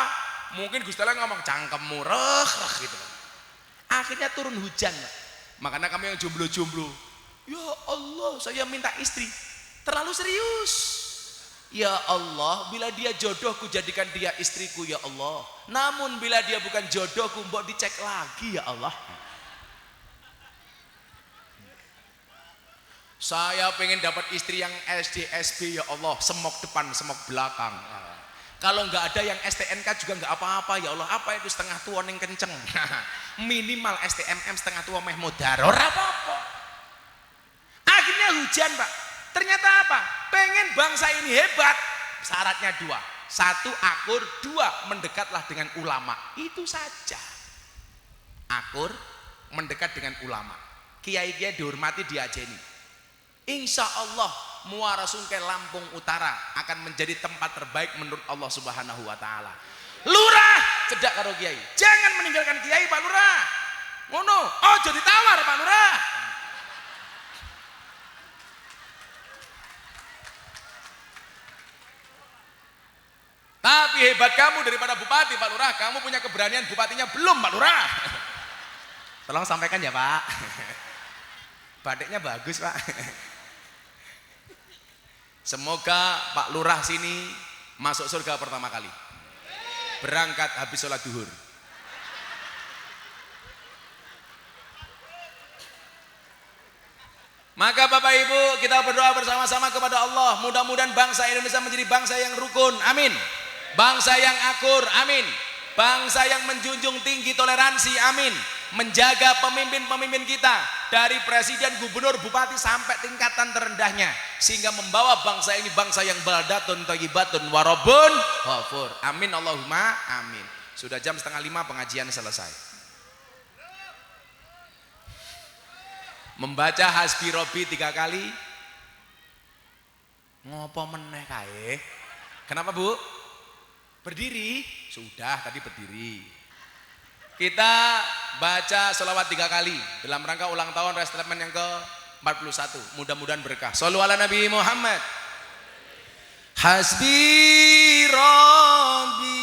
Mungkin Gusti Allah ngomong cangkemmu reh gitu. Akhirnya turun hujan. Makanya kami yang jomblo-jomblo, ya Allah saya minta istri. Terlalu serius. Ya Allah, bila dia jodohku jadikan dia istriku ya Allah. Namun bila dia bukan jodohku, mbok dicek lagi ya Allah. Saya pengen dapat istri yang SDSB ya Allah, semok depan, semok belakang. Kalau nggak ada yang STNK juga nggak apa-apa ya Allah. Apa itu setengah tua neng kenceng? Minimal STMM setengah tua meh modar. Ora apa-apa. Akhirnya hujan Pak. Ternyata apa? Pengen bangsa ini hebat. Syaratnya 2. 1 akur, 2 mendekatlah dengan ulama. Itu saja. Akur, mendekat dengan ulama. Kiai-kiai dihormati, diajeni. Insya Allah Muara Sungkai Lampung Utara akan menjadi tempat terbaik menurut Allah Subhanahu wa taala. Lurah cedak karo kiai. Jangan meninggalkan kiai Pak Lurah. Ngono, ojo ditawar Pak Lurah. Tapi hebat kamu daripada bupati Pak Lurah, kamu punya keberanian, bupatinya belum Pak Lurah. Tolong sampaikan ya Pak. Batiknya bagus Pak. Semoga Pak Lurah sini masuk surga pertama kali. Berangkat habis sholat duhur. Maka Bapak Ibu, kita berdoa bersama-sama kepada Allah, mudah-mudahan bangsa Indonesia menjadi bangsa yang rukun, amin. Bangsa yang akur, amin. Bangsa yang menjunjung tinggi toleransi, amin. Menjaga pemimpin-pemimpin kita dari presiden, gubernur, bupati sampai tingkatan terendahnya, sehingga membawa bangsa ini bangsa yang baldatun thayyibatun warabun ghafur. Amin Allahumma amin. Sudah jam 4:30 pengajian selesai. Membaca hasbi robi 3 kali. Ngopo meneh kae? Kenapa Bu? Berdiri? Sudah tadi berdiri. Kita baca sholawat 3 kali dalam rangka ulang tahun Restatement yang ke-41. Mudah-mudahan berkah. Shollu ala Nabi Muhammad. Hasbi Rabbi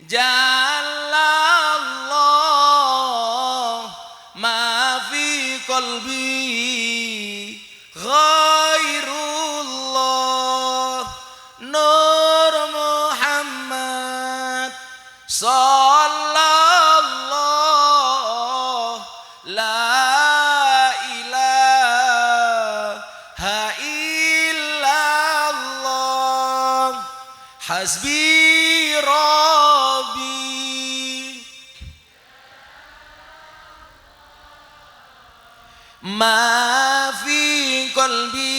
Jalallah ma fi qalbi ghairullah Nur Muhammad sallallahu la ilaha illallah hasbi rabbi ma fi qalbi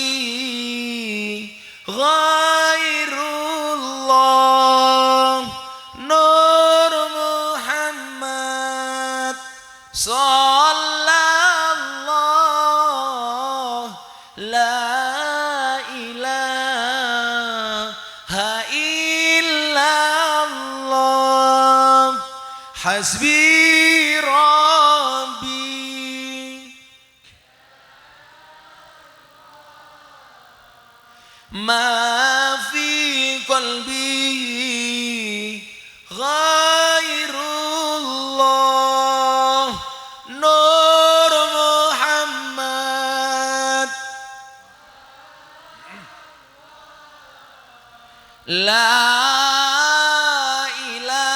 ghairullah Nur Muhammad sallallahu la ilaha illallah hasbi rabbi ma fi qalbi ghairullah Nur Muhammad la ilaha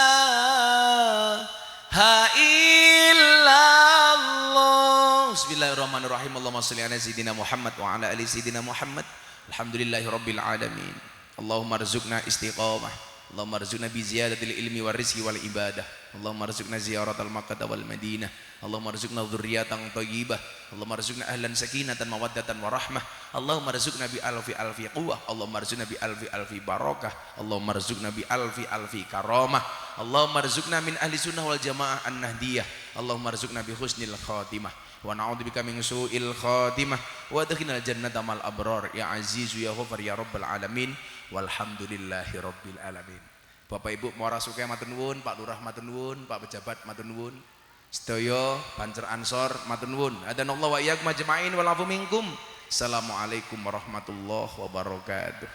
illallah. Bismillahirrahmanirrahim. Allahumma shalli ala sayyidina Muhammad wa ala ali sayyidina Muhammad. Alhamdulillahi rabbil alamin. Allahumma rzuqna istiqamah. Allahumma rzuqna bi ziyadatil ilmi war rizqi wal ibadah. Allahumma rzuqna ziyaratal Makkah wal Madinah. Allahumma rzuqna dzurriyyatan thayyibah. Allahumma rzuqna ahlan sakinatan mawaddatan warahmah. Allahumma rzuqna bi alfi alfi quwwah. Allahumma rzuqna bi alfi alfi barakah. Allahumma rzuqna bi alfi alfi karamah. Allahumma rzuqna min ahli sunnah wal jamaah an-nahdiyah. Allahumma rzuqna bi husnil khatimah. Wa na'udzubika min su'il khatimah wa adkhilnal jannata mal abrar ya azizu ya ghafar ya rabbal alamin walhamdulillahi rabbil alamin. Bapak Ibu Muara Sungkai matur nuwun, Pak Lurah matur nuwun, Pak Pejabat matur nuwun, sedaya Banser Ansor matur nuwun. Adanallahu wa iyyakum ajmain wal afu minkum. Assalamualaikum warahmatullahi wabarakatuh.